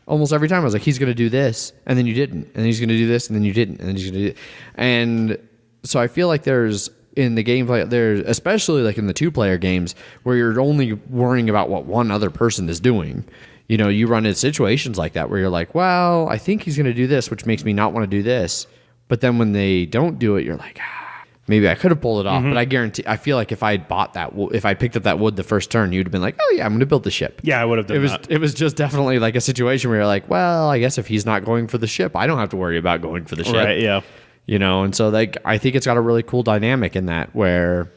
almost every time I was like, he's going to do this, and then you didn't. And then he's going to do this, and then you didn't. And then he's going to do it. And so I feel like in the gameplay, especially like in the 2-player games, where you're only worrying about what one other person is doing. You know, you run into situations like that where you're like, well, I think he's going to do this, which makes me not want to do this. But then when they don't do it, you're like, maybe I could have pulled it off. But I feel like if I had bought that, if I picked up that wood the first turn, you'd have been like, oh yeah, I'm going to build the ship. Yeah, I would have done that. It was just definitely like a situation where you're like, well, I guess if he's not going for the ship, I don't have to worry about going for the ship. Right, yeah. You know, and so like I think it's got a really cool dynamic in that where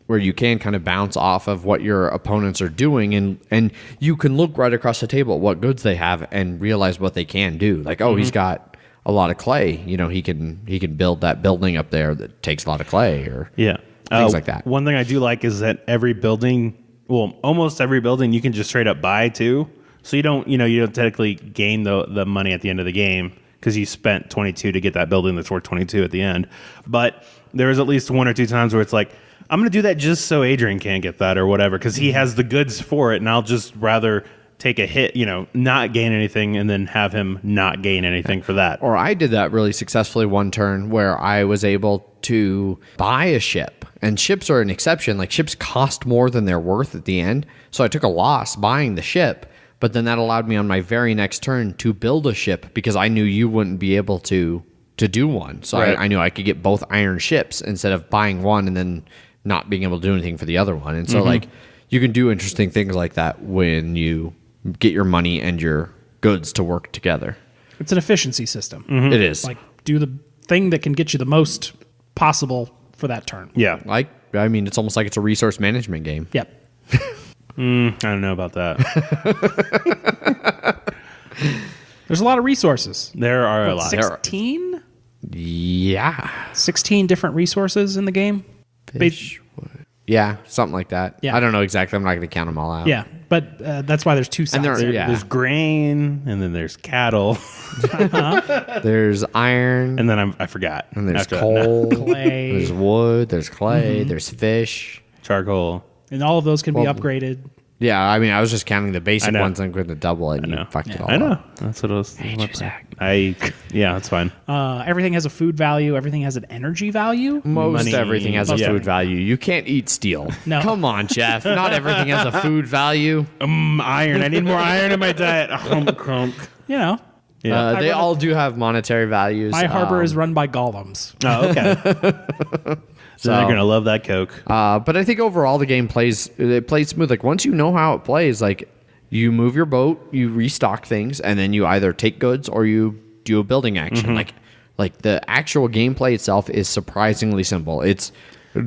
you can kind of bounce off of what your opponents are doing, and you can look right across the table at what goods they have and realize what they can do. Like, oh, he's got a lot of clay. You know, he can build that building up there that takes a lot of clay or things like that. One thing I do like is that every building, well, almost every building, you can just straight up buy too. So you don't technically gain the money at the end of the game because you spent 22 to get that building that's worth 22 at the end. But there is at least 1 or 2 times where it's like, I'm going to do that just so Adrian can't get that or whatever because he has the goods for it, and I'll just rather take a hit, you know, not gain anything and then have him not gain anything for that. Or I did that really successfully one turn where I was able to buy a ship, and ships are an exception. Like ships cost more than they're worth at the end. So I took a loss buying the ship, but then that allowed me on my very next turn to build a ship because I knew you wouldn't be able to do one. So right. I knew I could get both iron ships instead of buying one and then not being able to do anything for the other one. And so like you can do interesting things like that when you get your money and your goods to work together. It's an efficiency system. It is. Like do the thing that can get you the most possible for that turn. Yeah. I mean, it's almost like it's a resource management game. Yep. I don't know about that. There's a lot of resources. There are a lot. 16? Yeah. 16 different resources in the game? Fish, yeah, something like that. Yeah. I don't know exactly. I'm not going to count them all out. Yeah, but that's why there's 2 sides. And there's grain, and then there's cattle. There's iron. And then I forgot. And there's coal. Clay. There's wood. There's clay. There's fish. Charcoal. And all of those can be upgraded. Yeah, I mean, I was just counting the basic ones. I'm going to double it, and you fucked it all I know. up. That's what it was. Yeah, that's fine. Everything has a food value. Everything has an energy value. Most everything has a food value. You can't eat steel. No. Come on, Jeff. Not everything has a food value. Iron. I need more iron in my diet. You know. Yeah. They all do have monetary values. My harbor is run by golems. Oh, okay. So they're going to love that Coke. But I think overall the game plays smooth. Like once you know how it plays, like you move your boat, you restock things, and then you either take goods or you do a building action. Like the actual gameplay itself is surprisingly simple. It's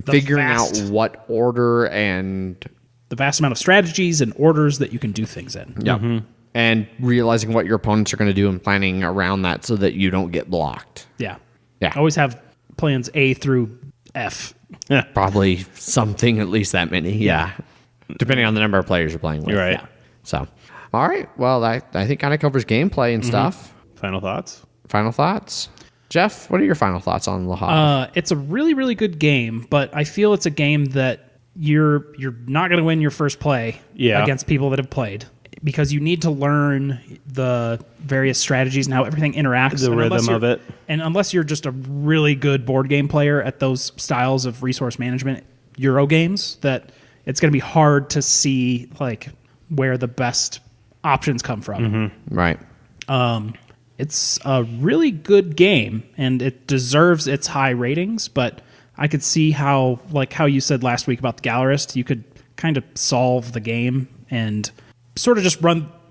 figuring out what order and the vast amount of strategies and orders that you can do things in. Yep. And realizing what your opponents are going to do and planning around that so that you don't get blocked. Yeah. Yeah. Always have plans A through F. Probably something at least that many. Yeah. Depending on the number of players you're playing with. You're right. Yeah. So, all right. Well, I think kind of covers gameplay and stuff. Final thoughts? Final thoughts? Jeff, what are your final thoughts on Le Havre? It's a really, really good game, but I feel it's a game that you're not going to win your first play against people that have played, because you need to learn the various strategies and how everything interacts. The rhythm of it. And unless you're just a really good board game player at those styles of resource management Euro games, that it's going to be hard to see like where the best options come from. Right. It's a really good game, and it deserves its high ratings, but I could see how, like how you said last week about the Gallerist, you could kind of solve the game and sort of just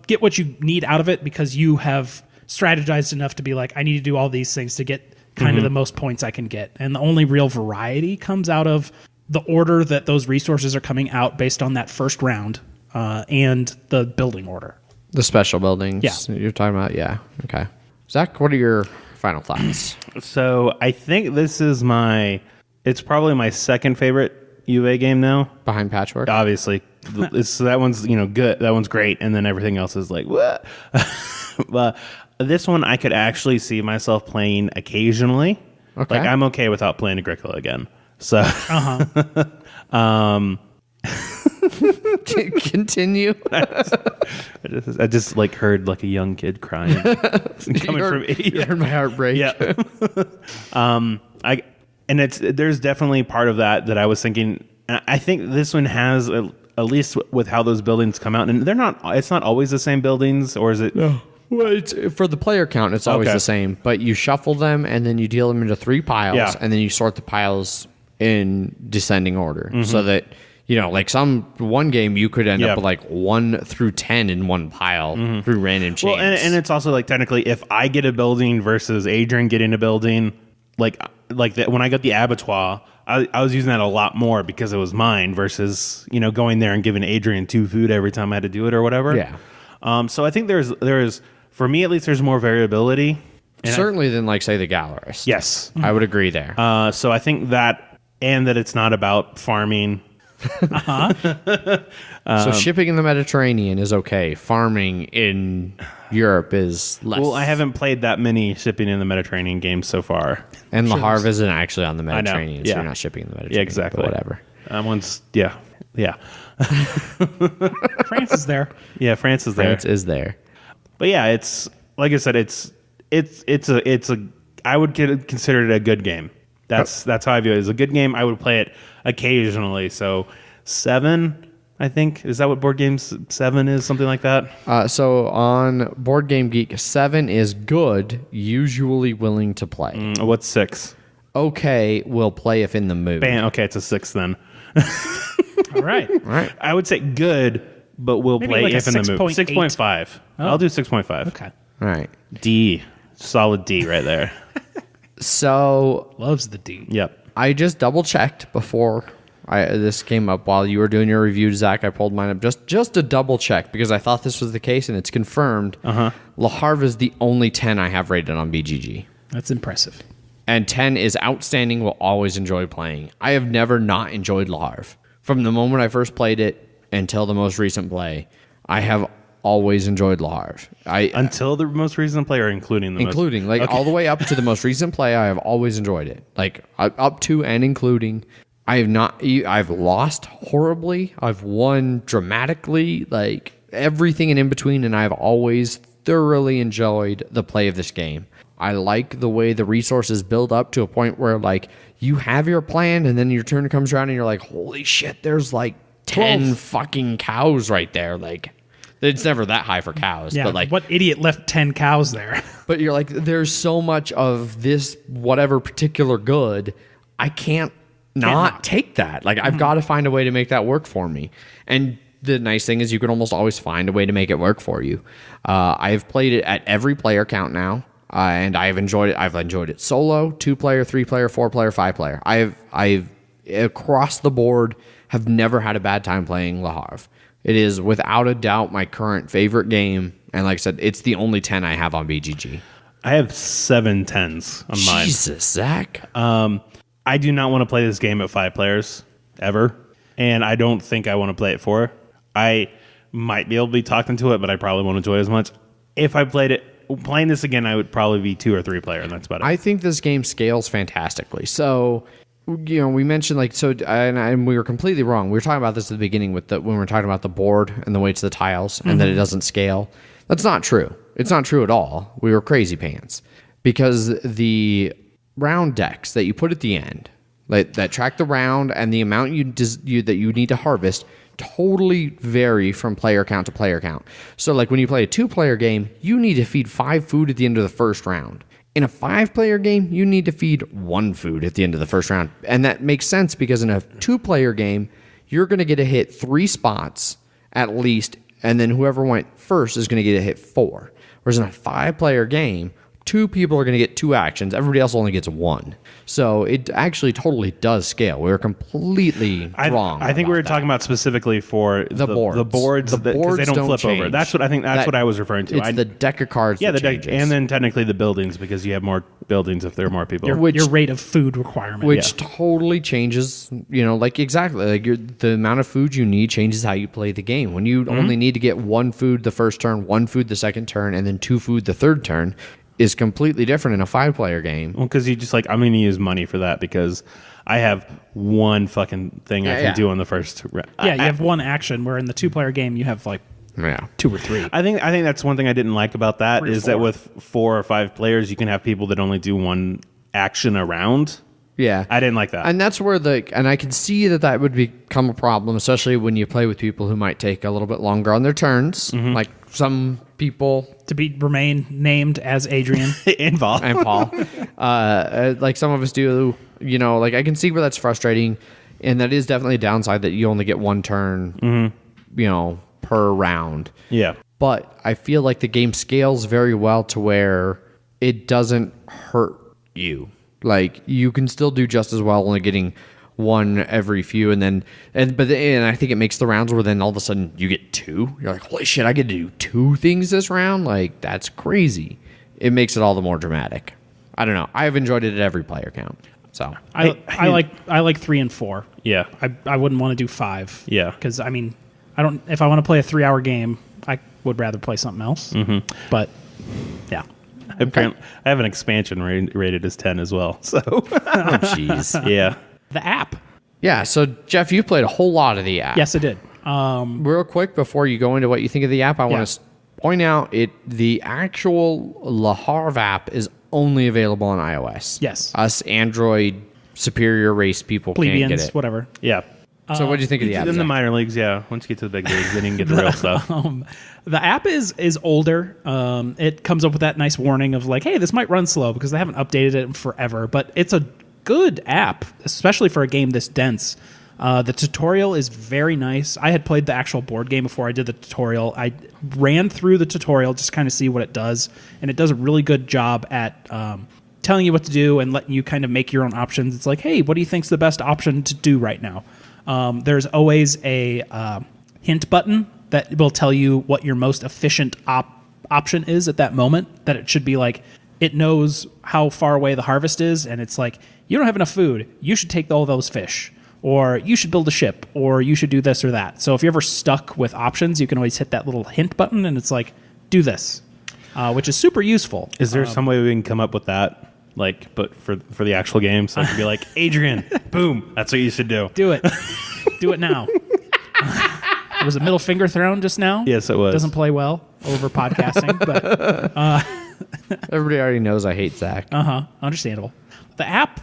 get what you need out of it because you have strategized enough to be like, I need to do all these things to get kind of the most points I can get. And the only real variety comes out of the order that those resources are coming out based on that first round and the building order. The special buildings Yeah. you're talking about? Yeah. Okay. Zach, what are your final thoughts? So I think this is it's probably my second favorite UA game now. Behind Patchwork? Obviously. That one's, good. That one's great. And then everything else is like, what? But this one I could actually see myself playing occasionally. Okay. Like I'm okay without playing Agricola again. So, Continue. I just like heard like a young kid crying coming from You heard my heart break. Yeah. There's definitely part of that I was thinking. I think this one has at least with how those buildings come out, and it's not always the same buildings, or is it? No. Well, for the player count, it's always the same, but you shuffle them and then you deal them into 3 piles, and then you sort the piles in descending order, so that like one game you could end up with like 1 through 10 in one pile through random chains. Well, and it's also like technically, if I get a building versus Adrian getting a building, like that when I got the abattoir, I was using that a lot more because it was mine versus going there and giving Adrian 2 food every time I had to do it or whatever. Yeah. So I think there's for me at least there's more variability. Certainly than like say the Gallerist. Yes, I would agree there. So I think that it's not about farming. So shipping in the Mediterranean is okay. Farming in Europe is less. Well, I haven't played that many shipping in the Mediterranean games so far. And Le Havre isn't actually on the Mediterranean, so Yeah. you're not shipping in the Mediterranean. Yeah, exactly. But whatever. One's yeah. France is there. Yeah, France is there. France is there. But yeah, it's like I said, it's a I would consider it a good game. That's how I view it. It's a good game. I would play it occasionally. So 7, I think, is that what Board Games 7 is? Something like that. So on Board Game Geek, 7 is good, usually willing to play. What's 6? Okay, will play if in the mood. Bam. Okay, it's a 6 then. All right. I would say good, but we'll Maybe play like a if in the mood. 6.8. 6.5. I'll do 6.5. Okay. All right. D. Solid D right there. So Loves the D. Yep. I just double checked before this came up while you were doing your review, Zach. I pulled mine up just to double check because I thought this was the case, and it's confirmed. Le Havre is the only 10 I have rated on BGG. That's impressive. And 10 is outstanding, will always enjoy playing. I have never not enjoyed Le Havre. From the moment I first played it until the most recent play, I have always enjoyed Le Havre. Until the most recent play, or including the all the way up to the most recent play, I have always enjoyed it. Like up to and including. I've lost horribly. I've won dramatically, like everything and in between, and I've always thoroughly enjoyed the play of this game. I like the way the resources build up to a point where like you have your plan and then your turn comes around and you're like, holy shit, there's like 10 fucking cows right there. Like it's never that high for cows, Yeah. but like What idiot left 10 cows there? but you're like, there's so much of this whatever particular good, I can't not take that. Like I've got to find a way to make that work for me. And the nice thing is you can almost always find a way to make it work for you. I've played it at every player count now. and I've enjoyed it. I've enjoyed it solo, 2-player, 3-player, 4-player, 5-player. I've across the board have never had a bad time playing Le Havre. It is without a doubt my current favorite game, and like I said, it's the only 10 I have on BGG. I have 7 10s on mine. Jesus, Zach. I do not want to play this game at 5 players ever, and I don't think I want to play it 4. I might be able to be talked into it, but I probably won't enjoy it as much. If I playing this again, I would probably be 2 or 3 player, and that's about it. I think this game scales fantastically. So, we mentioned and we were completely wrong. We were talking about this at the beginning when we were talking about the board and the weights of the tiles, and that it doesn't scale. That's not true. It's not true at all. We were crazy pants because the round decks that you put at the end, that track the round and the amount that you need to harvest, totally vary from player count to player count. So like when you play a 2-player game, you need to feed 5 food at the end of the first round. In a 5-player game, you need to feed 1 food at the end of the first round. And that makes sense because in a 2-player game, you're going to get a hit 3 spots at least, and then whoever went first is going to get a hit 4. Whereas in a 5-player game, 2 people are going to get 2 actions. Everybody else only gets 1. So it actually totally does scale. We were completely wrong. I think we were talking about specifically for the boards. The boards because they don't flip change. Over. That's what I think. That's what I was referring to. It's the deck of cards. Yeah, that the deck, changes. and then technically the buildings because you have more buildings if there are more people. Your rate of food requirement, which totally changes. The amount of food you need changes how you play the game. When you only need to get 1 food the first turn, 1 food the second turn, and then 2 food the third turn, is completely different in a 5-player game. Well, because you just I'm going to use money for that because I have 1 fucking thing I can do on the first round. Yeah, you have 1 action, where in the 2-player game you have 2 or 3. I think that's one thing I didn't like about that is that with 4 or 5 players, you can have people that only do 1 action a round. Yeah. I didn't like that. And that's where and I can see that would become a problem, especially when you play with people who might take a little bit longer on their turns. Like some people to remain named as Adrian and Paul. Like some of us do, I can see where that's frustrating. And that is definitely a downside that you only get 1 turn, per round. Yeah. But I feel like the game scales very well to where it doesn't hurt you. Like you can still do just as well, only getting 1 every few, and I think it makes the rounds where then all of a sudden you get 2. You're like, holy shit, I get to do 2 things this round. Like that's crazy. It makes it all the more dramatic. I don't know. I've enjoyed it at every player count. So I like 3 and 4. Yeah. I wouldn't want to do 5. Yeah. Because if I want to play a 3-hour game, I would rather play something else. But yeah. I have an expansion rated as 10 as well. So, oh jeez, yeah. The app. Yeah. So Jeff, you played a whole lot of the app. Yes, I did. Real quick before you go into what you think of the app, I want to point out the actual Le Havre app is only available on iOS. Yes. Us Android superior race people Plebeians, can't get it. whatever. Yeah. So what do you think of the app? In the minor leagues, yeah. Once you get to the big leagues, then you can get the real stuff. The app is older. It comes up with that nice warning of like, hey, this might run slow because they haven't updated it in forever. But it's a good app, especially for a game this dense. The tutorial is very nice. I had played the actual board game before I did the tutorial. I ran through the tutorial just to kind of see what it does, and it does a really good job at telling you what to do and letting you kind of make your own options. It's like, hey, what do you think's the best option to do right now? There's always a hint button that will tell you what your most efficient option is at that moment, that it should be like, it knows how far away the harvest is, and it's like, you don't have enough food, you should take all those fish, or you should build a ship, or you should do this or that. So if you're ever stuck with options, you can always hit that little hint button, and it's like, do this, which is super useful. Is there some way we can come up with that? Like, but for the actual game, so I can be like, Adrian, boom, that's what you should do. Do it. Do it now. It was a middle finger thrown just now. Yes, it was. Doesn't play well over podcasting, but everybody already knows I hate Zach. Understandable. The app,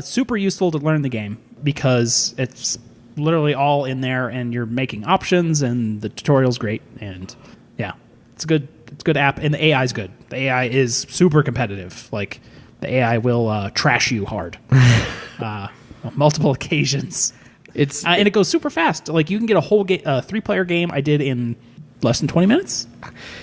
super useful to learn the game because it's literally all in there, and you're making options, and the tutorial's great, and yeah, it's a good app, and the AI is good. The AI is super competitive. Like, the AI will trash you hard, on multiple occasions. And it goes super fast. Like, you can get a whole 3-player game I did in less than 20 minutes.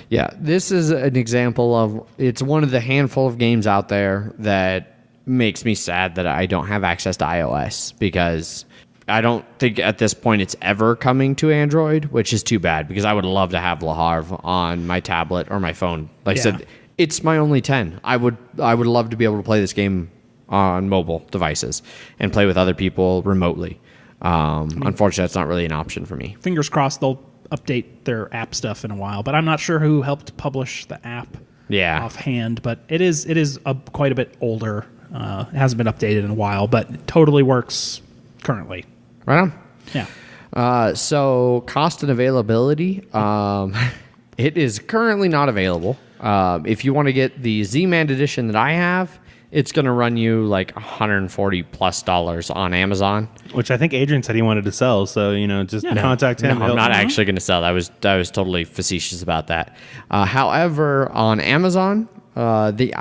Yeah, this is an example of, it's one of the handful of games out there that makes me sad that I don't have access to iOS, because I don't think at this point it's ever coming to Android, which is too bad, because I would love to have Le Havre on my tablet or my phone. Like I said, it's my only 10. I would love to be able to play this game on mobile devices and play with other people remotely. Unfortunately, that's not really an option for me. Fingers crossed they'll update their app stuff in a while, but I'm not sure who helped publish the app offhand, but it is quite a bit older. It hasn't been updated in a while, but it totally works currently. Right on. Yeah. So cost and availability, it is currently not available. If you want to get the Z-Man edition that I have, it's going to run you like $140+ on Amazon. Which I think Adrian said he wanted to sell, so just contact him. No, I'm not actually going to sell. I was totally facetious about that. However, on Amazon, the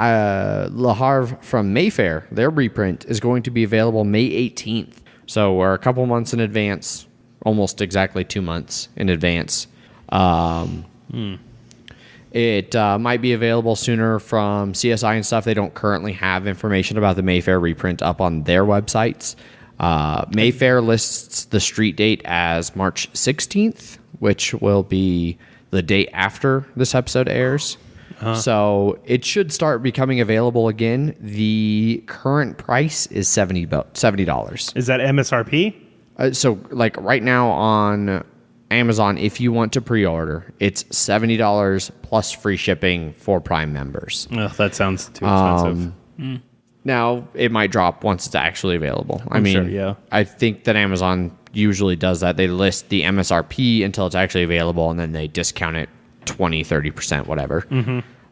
Le Havre from Mayfair, their reprint is going to be available May 18th. So we're a couple months in advance, almost exactly 2 months in advance. It might be available sooner from CSI and stuff. They don't currently have information about the Mayfair reprint up on their websites. Mayfair lists the street date as March 16th, which will be the day after this episode airs. So it should start becoming available again. The current price is $70. Is that MSRP? So like right now on Amazon, if you want to pre-order, it's $70 plus free shipping for Prime members. Oh, that sounds too expensive. Now, it might drop once it's actually available. I mean, sure, yeah. I think that Amazon usually does that. They list the MSRP until it's actually available, and then they discount it 20, 30%, whatever.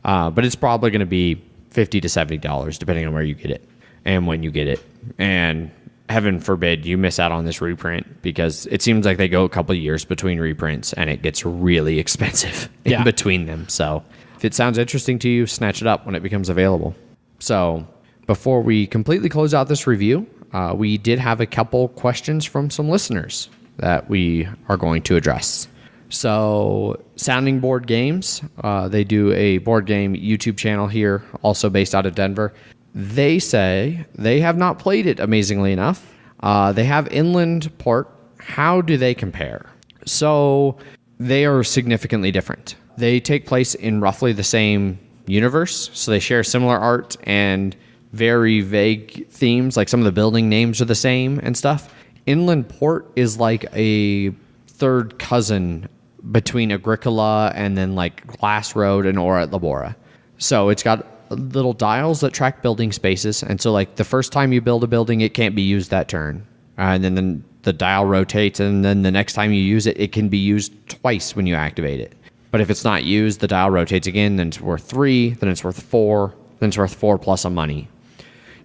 But it's probably going to be $50 to $70, depending on where you get it and when you get it. And heaven forbid you miss out on this reprint, because it seems like they go a couple of years between reprints and it gets really expensive in between them. So if it sounds interesting to you, snatch it up when it becomes available. So before we completely close out this review, we did have a couple questions from some listeners that we are going to address. So Sounding Board Games, they do a board game YouTube channel here, also based out of Denver. They say they have not played it, amazingly enough. They have Inland Port. How do they compare? So they are significantly different. They take place in roughly the same universe, so they share similar art and very vague themes, like some of the building names are the same and stuff. Inland Port is like a third cousin between Agricola and then like Glass Road and Ora et Labora. So it's got little dials that track building spaces, and so like the first time you build a building, it can't be used that turn, and then the dial rotates, and then the next time you use it, it can be used twice when you activate it. But if it's not used, the dial rotates again, then it's worth 3, then it's worth 4, then it's worth 4 plus a money.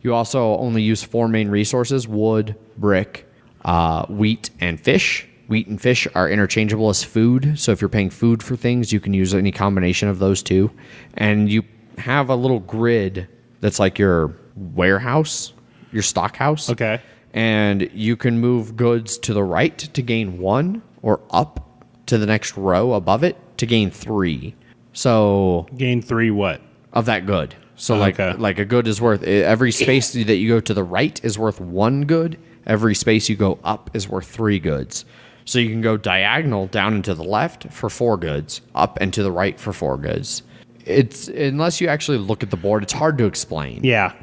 You also only use 4 main resources: wood, brick, wheat, and fish. Wheat and fish are interchangeable as food, so if you're paying food for things, you can use any combination of those two. And you have a little grid that's like your warehouse, your stock house. Okay. And you can move goods to the right to gain 1, or up to the next row above it to gain 3. So Gain 3 what? of that good. So like a good is worth, every space that you go to the right is worth 1 good. Every space you go up is worth 3 goods. So you can go diagonal down and to the left for 4 goods, up and to the right for 4 goods. It's, unless you actually look at the board, it's hard to explain. Yeah.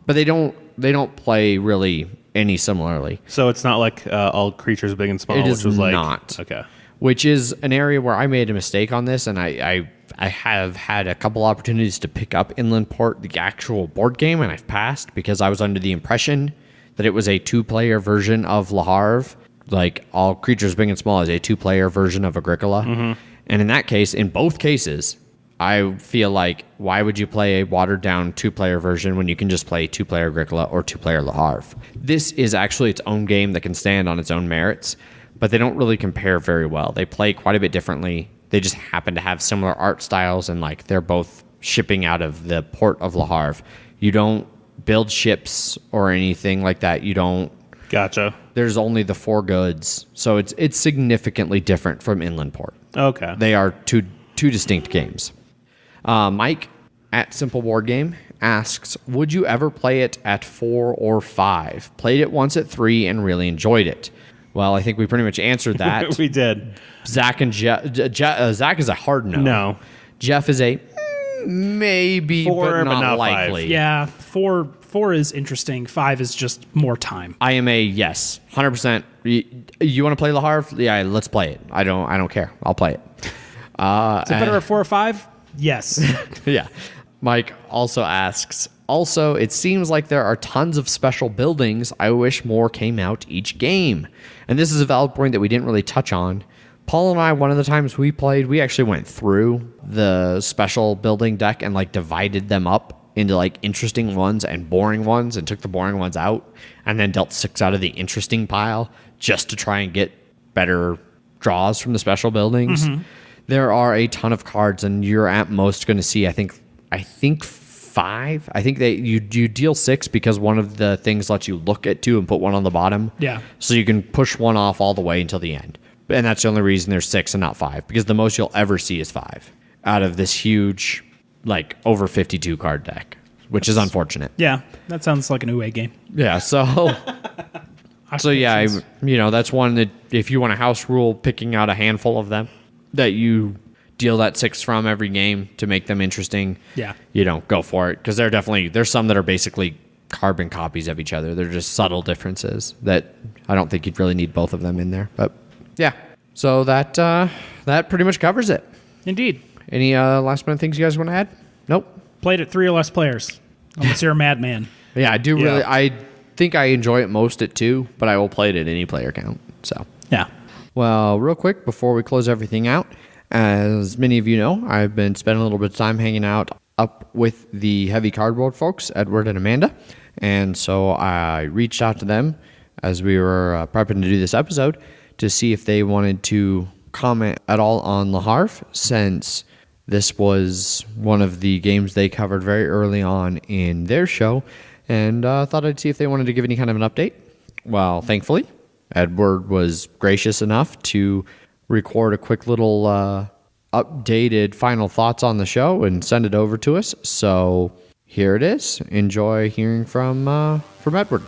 But they don't play really any similarly. So it's not like all creatures big and small, It is which was like not. Okay. Which is an area where I made a mistake on this, and I have had a couple opportunities to pick up Inland Port, the actual board game, and I've passed because I was under the impression that it was a 2-player version of Le Havre. Like, all creatures big and small is a 2-player version of Agricola. And in that case, in both cases, I feel like, why would you play a watered-down 2-player version when you can just play 2-player Agricola or 2-player Le Havre? This is actually its own game that can stand on its own merits, but they don't really compare very well. They play quite a bit differently. They just happen to have similar art styles, and like they're both shipping out of the port of Le Havre. You don't build ships or anything like that. You don't. Gotcha. there's only the 4 goods. So it's significantly different from Inland Port. Okay. They are two distinct games. Mike at Simple Board Game asks, would you ever play it at 4 or 5? Played it once at 3 and really enjoyed it. Well, I think we pretty much answered that. We did. Zach and Zach is a hard no. No. Jeff is a maybe, 4, but not 5. likely. Yeah, 4 is interesting. 5 is just more time. I am a yes, 100%. You want to play Le Havre? Yeah, let's play it. I don't care. I'll play it. Is it better at 4 or 5? Yes. Yeah. Mike also asks, also, it seems like there are tons of special buildings. I wish more came out each game. And this is a valid point that we didn't really touch on. Paul and I, one of the times we played, we actually went through the special building deck and like divided them up into like interesting ones and boring ones and took the boring ones out and then dealt 6 out of the interesting pile just to try and get better draws from the special buildings. Mm-hmm. There are a ton of cards, and you're at most going to see, I think 5. I think you deal 6 because one of the things lets you look at 2 and put 1 on the bottom. Yeah. So you can push 1 off all the way until the end. And that's the only reason there's 6 and not 5, because the most you'll ever see is 5 out of this huge, like, over 52 card deck, which is unfortunate. Yeah, that sounds like an UA game. Yeah, so yeah, that's one that if you want a house rule, picking out a handful of them that you deal that 6 from every game to make them interesting. Yeah. Go for it, because there's some that are basically carbon copies of each other. They're just subtle differences that I don't think you'd really need both of them in there, but. Yeah, so that pretty much covers it. Indeed. Any last minute things you guys want to add? Nope. Played it 3 or less players. Unless you're a madman. Yeah, I do really. I think I enjoy it most at 2, but I will play it at any player count. So yeah. Well, real quick before we close everything out, as many of you know, I've been spending a little bit of time hanging out up with the Heavy Cardboard folks, Edward and Amanda, and so I reached out to them as we were prepping to do this episode to see if they wanted to comment at all on Le Havre, since this was one of the games they covered very early on in their show, and thought I'd see if they wanted to give any kind of an update. Well, thankfully, Edward was gracious enough to record a quick little updated final thoughts on the show and send it over to us. So here it is. Enjoy hearing from Edward.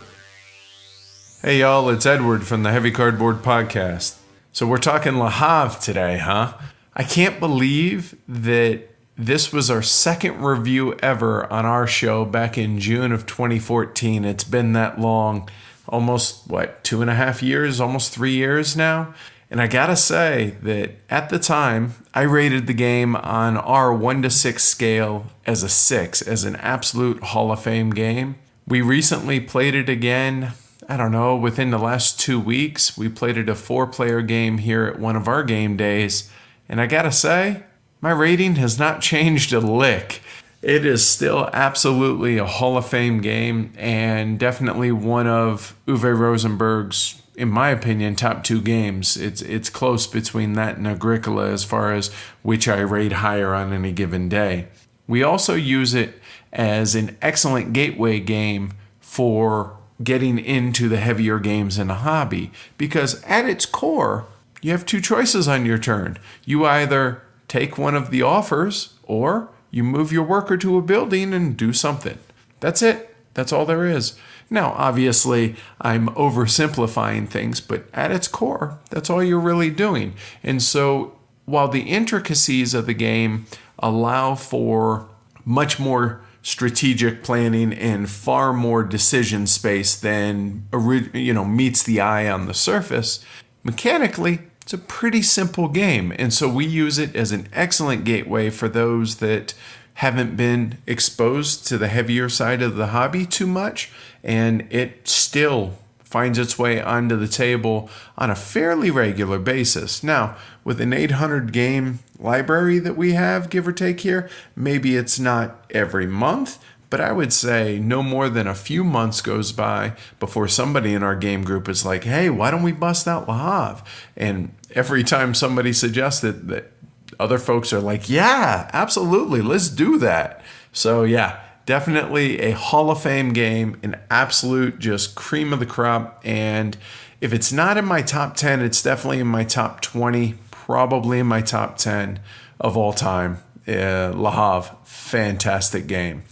Hey y'all, it's Edward from the Heavy Cardboard Podcast. So we're talking Le Havre today, huh? I can't believe that this was our second review ever on our show back in June of 2014. It's been that long, almost, 2.5 years, almost 3 years now? And I gotta say that at the time, I rated the game on our 1 to 6 scale as a 6, as an absolute Hall of Fame game. We recently played it again. I don't know, within the last 2 weeks, we played it a 4-player game here at one of our game days. And I gotta say, my rating has not changed a lick. It is still absolutely a Hall of Fame game, and definitely one of Uwe Rosenberg's, in my opinion, top 2 games. It's close between that and Agricola as far as which I rate higher on any given day. We also use it as an excellent gateway game for getting into the heavier games in a hobby, because at its core, you have 2 choices on your turn. You either take one of the offers, or you move your worker to a building and do something. That's it. That's all there is. Now, obviously, I'm oversimplifying things, but at its core, that's all you're really doing. And so, while the intricacies of the game allow for much more strategic planning and far more decision space than meets the eye on the surface, mechanically, it's a pretty simple game. And so we use it as an excellent gateway for those that haven't been exposed to the heavier side of the hobby too much, and it still finds its way onto the table on a fairly regular basis. Now, with an 800 game library that we have, give or take here, maybe it's not every month, but I would say no more than a few months goes by before somebody in our game group is like, hey, why don't we bust out Le Havre? And every time somebody suggests it, that other folks are like, yeah, absolutely, let's do that. So yeah, definitely a Hall of Fame game, an absolute just cream of the crop, and If it's not in my top 10, it's definitely in my top 20, probably in my top 10 of all time. Le Havre, fantastic game.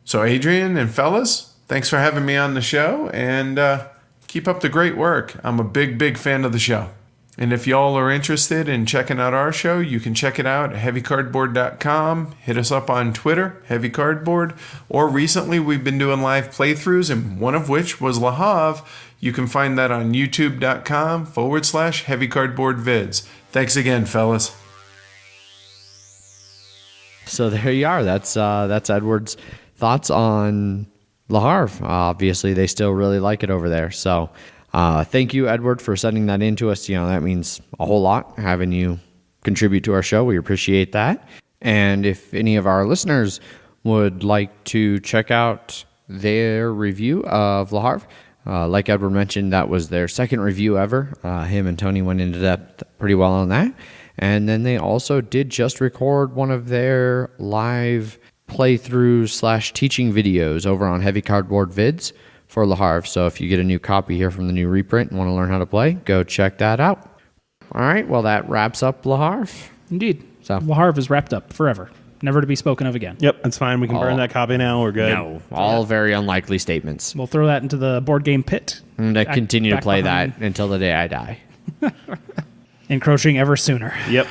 So Adrian and fellas, thanks for having me on the show, and keep up the great work. I'm a big fan of the show. And if y'all are interested in checking out our show, you can check it out at heavycardboard.com. Hit us up on Twitter, heavycardboard. Or recently we've been doing live playthroughs, and one of which was Le Havre. You can find that on youtube.com/heavycardboardvids. Thanks again, fellas. So there you are. That's Edward's thoughts on Le Havre. Obviously, they still really like it over there. So thank you, Edward, for sending that in to us. That means a whole lot, having you contribute to our show. We appreciate that. And if any of our listeners would like to check out their review of Le Havre, like Edward mentioned, that was their second review ever. Him and Tony went into depth pretty well on that. And then they also did just record one of their live playthrough / teaching videos over on Heavy Cardboard Vids for Le Havre. So if you get a new copy here from the new reprint and want to learn how to play, go check that out. All right, well, that wraps up Le Havre. Indeed. So Le Havre is wrapped up forever, never to be spoken of again. Yep, that's fine. We can burn that copy now. We're good. No, all very unlikely statements. We'll throw that into the board game pit. And I continue to back play behind. that until the day I die. Encroaching ever sooner. Yep.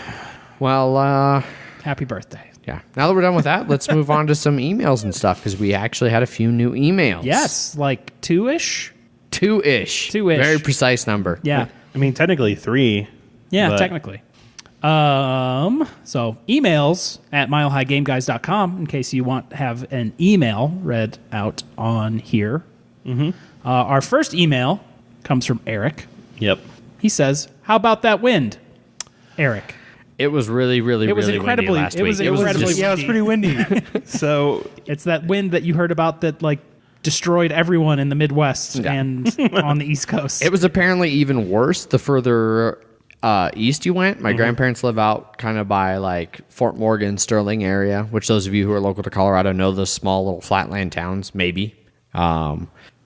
Well, Happy birthday. yeah. Now that we're done with that, let's move on to some emails and stuff, because we actually had a few new emails. Yes, like 2-ish? Two-ish. Two-ish. Very precise number. Yeah. I mean, technically 3. Yeah, but- technically. So emails at milehighgameguys.com in case you want to have an email read out on here. Mm-hmm. Our first email comes from Eric. Yep. He says, "How about that wind, Eric?" It was really, really, It was really incredibly- windy last it was week. incredibly just- Yeah, it was pretty windy. So It's that wind that you heard about that like destroyed everyone in the Midwest Yeah. and on the East Coast. It was apparently even worse the further east you went. My grandparents live out kind of by like Fort Morgan, Sterling area, which those of you who are local to Colorado know those small little flatland towns, maybe.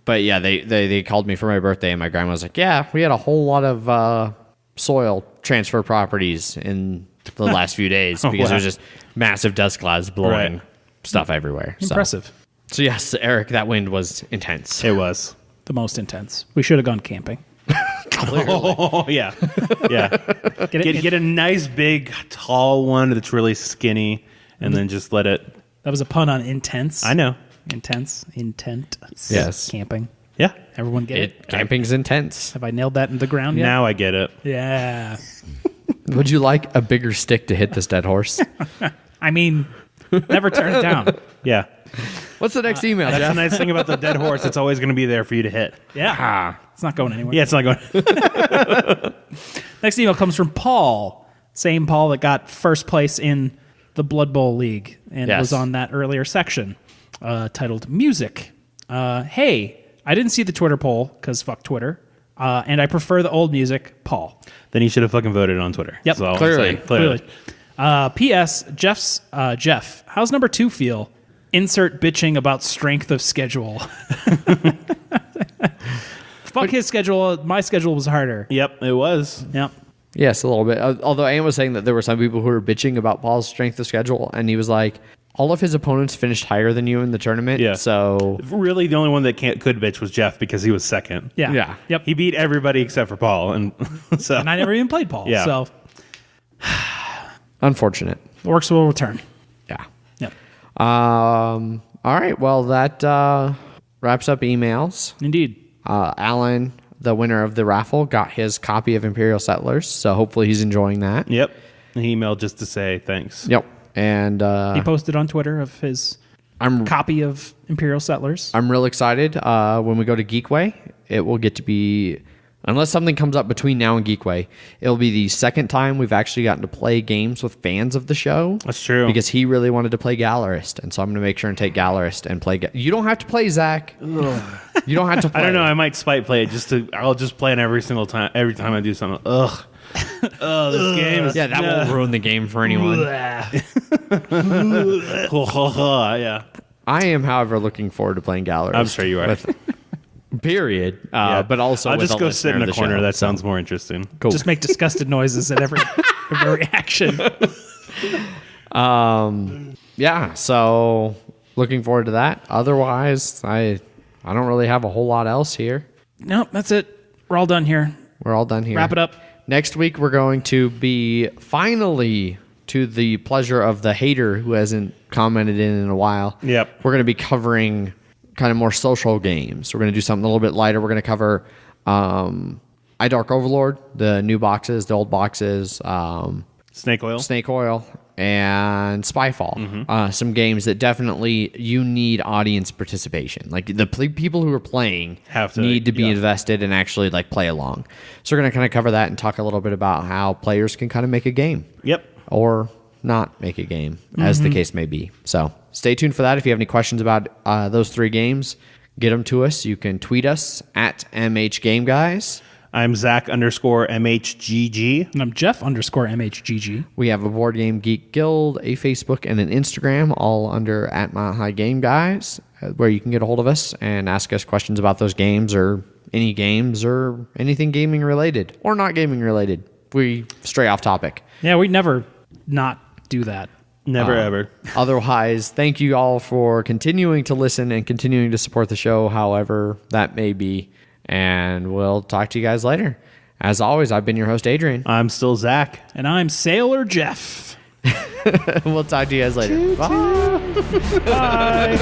But yeah, they called me for my birthday, and my grandma was like, yeah, we had a whole lot of soil transfer properties in the last few days because there was just massive dust clouds blowing stuff everywhere. impressive. So yes, Eric, that wind was intense. it was. The most intense. We should have gone camping. Oh, yeah. Yeah. Get a nice, big, tall one that's really skinny, and then just let it... That was a pun on intense. I know. Intense. Intent. Yes. Camping. Yeah. Everyone get it? Camping's intense. Have I nailed that in the ground yet? Now I get it. Yeah. Would you like a bigger stick to hit this dead horse? I mean, never turn it down. Yeah. What's the next email, That's Jeff? the nice thing about the dead horse. It's always going to be there for you to hit. Yeah. It's not going anywhere. Yeah, it's not going... Next email comes from Paul. Same Paul that got first place in the Blood Bowl League and Yes. was on that earlier section titled Music. Hey, I didn't see the Twitter poll because fuck Twitter. And I prefer the old music, Paul. Then you should have fucking voted on Twitter. Yep, That's all I'm clearly. saying. Clearly. P.S. Jeff, how's number 2 feel? Insert bitching about strength of schedule. Fuck his schedule. My schedule was harder. Yep, it was. Yep. Yes, a little bit. Although Ann was saying that there were some people who were bitching about Paul's strength of schedule, and he was like, all of his opponents finished higher than you in the tournament. Yeah. So Really, the only one that could bitch was Jeff because he was second. Yeah. Yeah. Yep. He beat everybody except for Paul, and so And I never even played Paul. Yeah. So unfortunate. the works will return. Yeah. Yep. All right. Well, that wraps up emails. Indeed. Alan, the winner of the raffle, got his copy of Imperial Settlers, so hopefully he's enjoying that. Yep. He emailed just to say thanks. Yep. And He posted on Twitter of his copy of Imperial Settlers. I'm real excited. When we go to Geekway, it will get to be, unless something comes up between now and Geekway, it'll be the second time we've actually gotten to play games with fans of the show. That's true. Because he really wanted to play Gallerist, and so I'm going to make sure and take Gallerist and play. You don't have to play, Zach. You don't have to play. I don't know. I might spite play it I'll just play it every time I do something. Ugh. Oh, this game is... Yeah, that won't ruin the game for anyone. Yeah. I am, however, looking forward to playing Gallerist. I'm sure you are. period. But also, I'll with just a go listener sit in of a the corner. show, That so. sounds more interesting. Cool. Just make disgusted noises at every reaction. Yeah, so looking forward to that. Otherwise, I don't really have a whole lot else here. Nope, that's it. We're all done here. We're all done here. Wrap it up. Next week, we're going to be finally, to the pleasure of the hater who hasn't commented in a while. Yep. We're going to be covering kind of more social games. We're going to do something a little bit lighter. We're going to cover iDark Overlord, the new boxes, the old boxes, Snake Oil. And Spyfall. Some games that definitely you need audience participation. Like the people who are playing need to be invested and actually like play along. So we're going to kind of cover that and talk a little bit about how players can kind of make a game. Yep. Or not make a game, as the case may be. So stay tuned for that. If you have any questions about those 3 games, get them to us. You can tweet us at MHGameGuys. I'm Zach_MHGG. And I'm Jeff_MHGG. We have a Board Game Geek Guild, a Facebook, and an Instagram, all under at My High Game Guys, where you can get a hold of us and ask us questions about those games or any games or anything gaming related or not gaming related. We stray off topic. Yeah, we never not do that. Never ever. Otherwise, thank you all for continuing to listen and continuing to support the show, however that may be. And we'll talk to you guys later. As always, I've been your host, Adrian. I'm still Zach. And I'm Sailor Jeff. We'll talk to you guys later. Bye. Bye.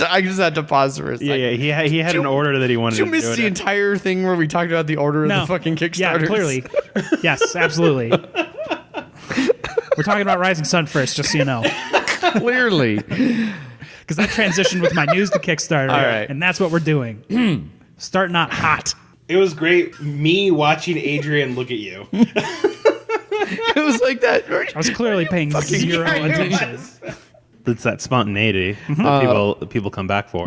I just had to pause for a second. Yeah. He had an order that he wanted Did to you do. miss the entire thing where we talked about the order of the fucking Kickstarter? Yeah, clearly. Yes, absolutely. We're talking about Rising Sun first, just so you know. Clearly. Because that transitioned with my news to Kickstarter. All right. And that's what we're doing. Start not hot. It was great me watching Adrian look at you. It was like that. I was clearly paying zero attention. It's that spontaneity that people come back for.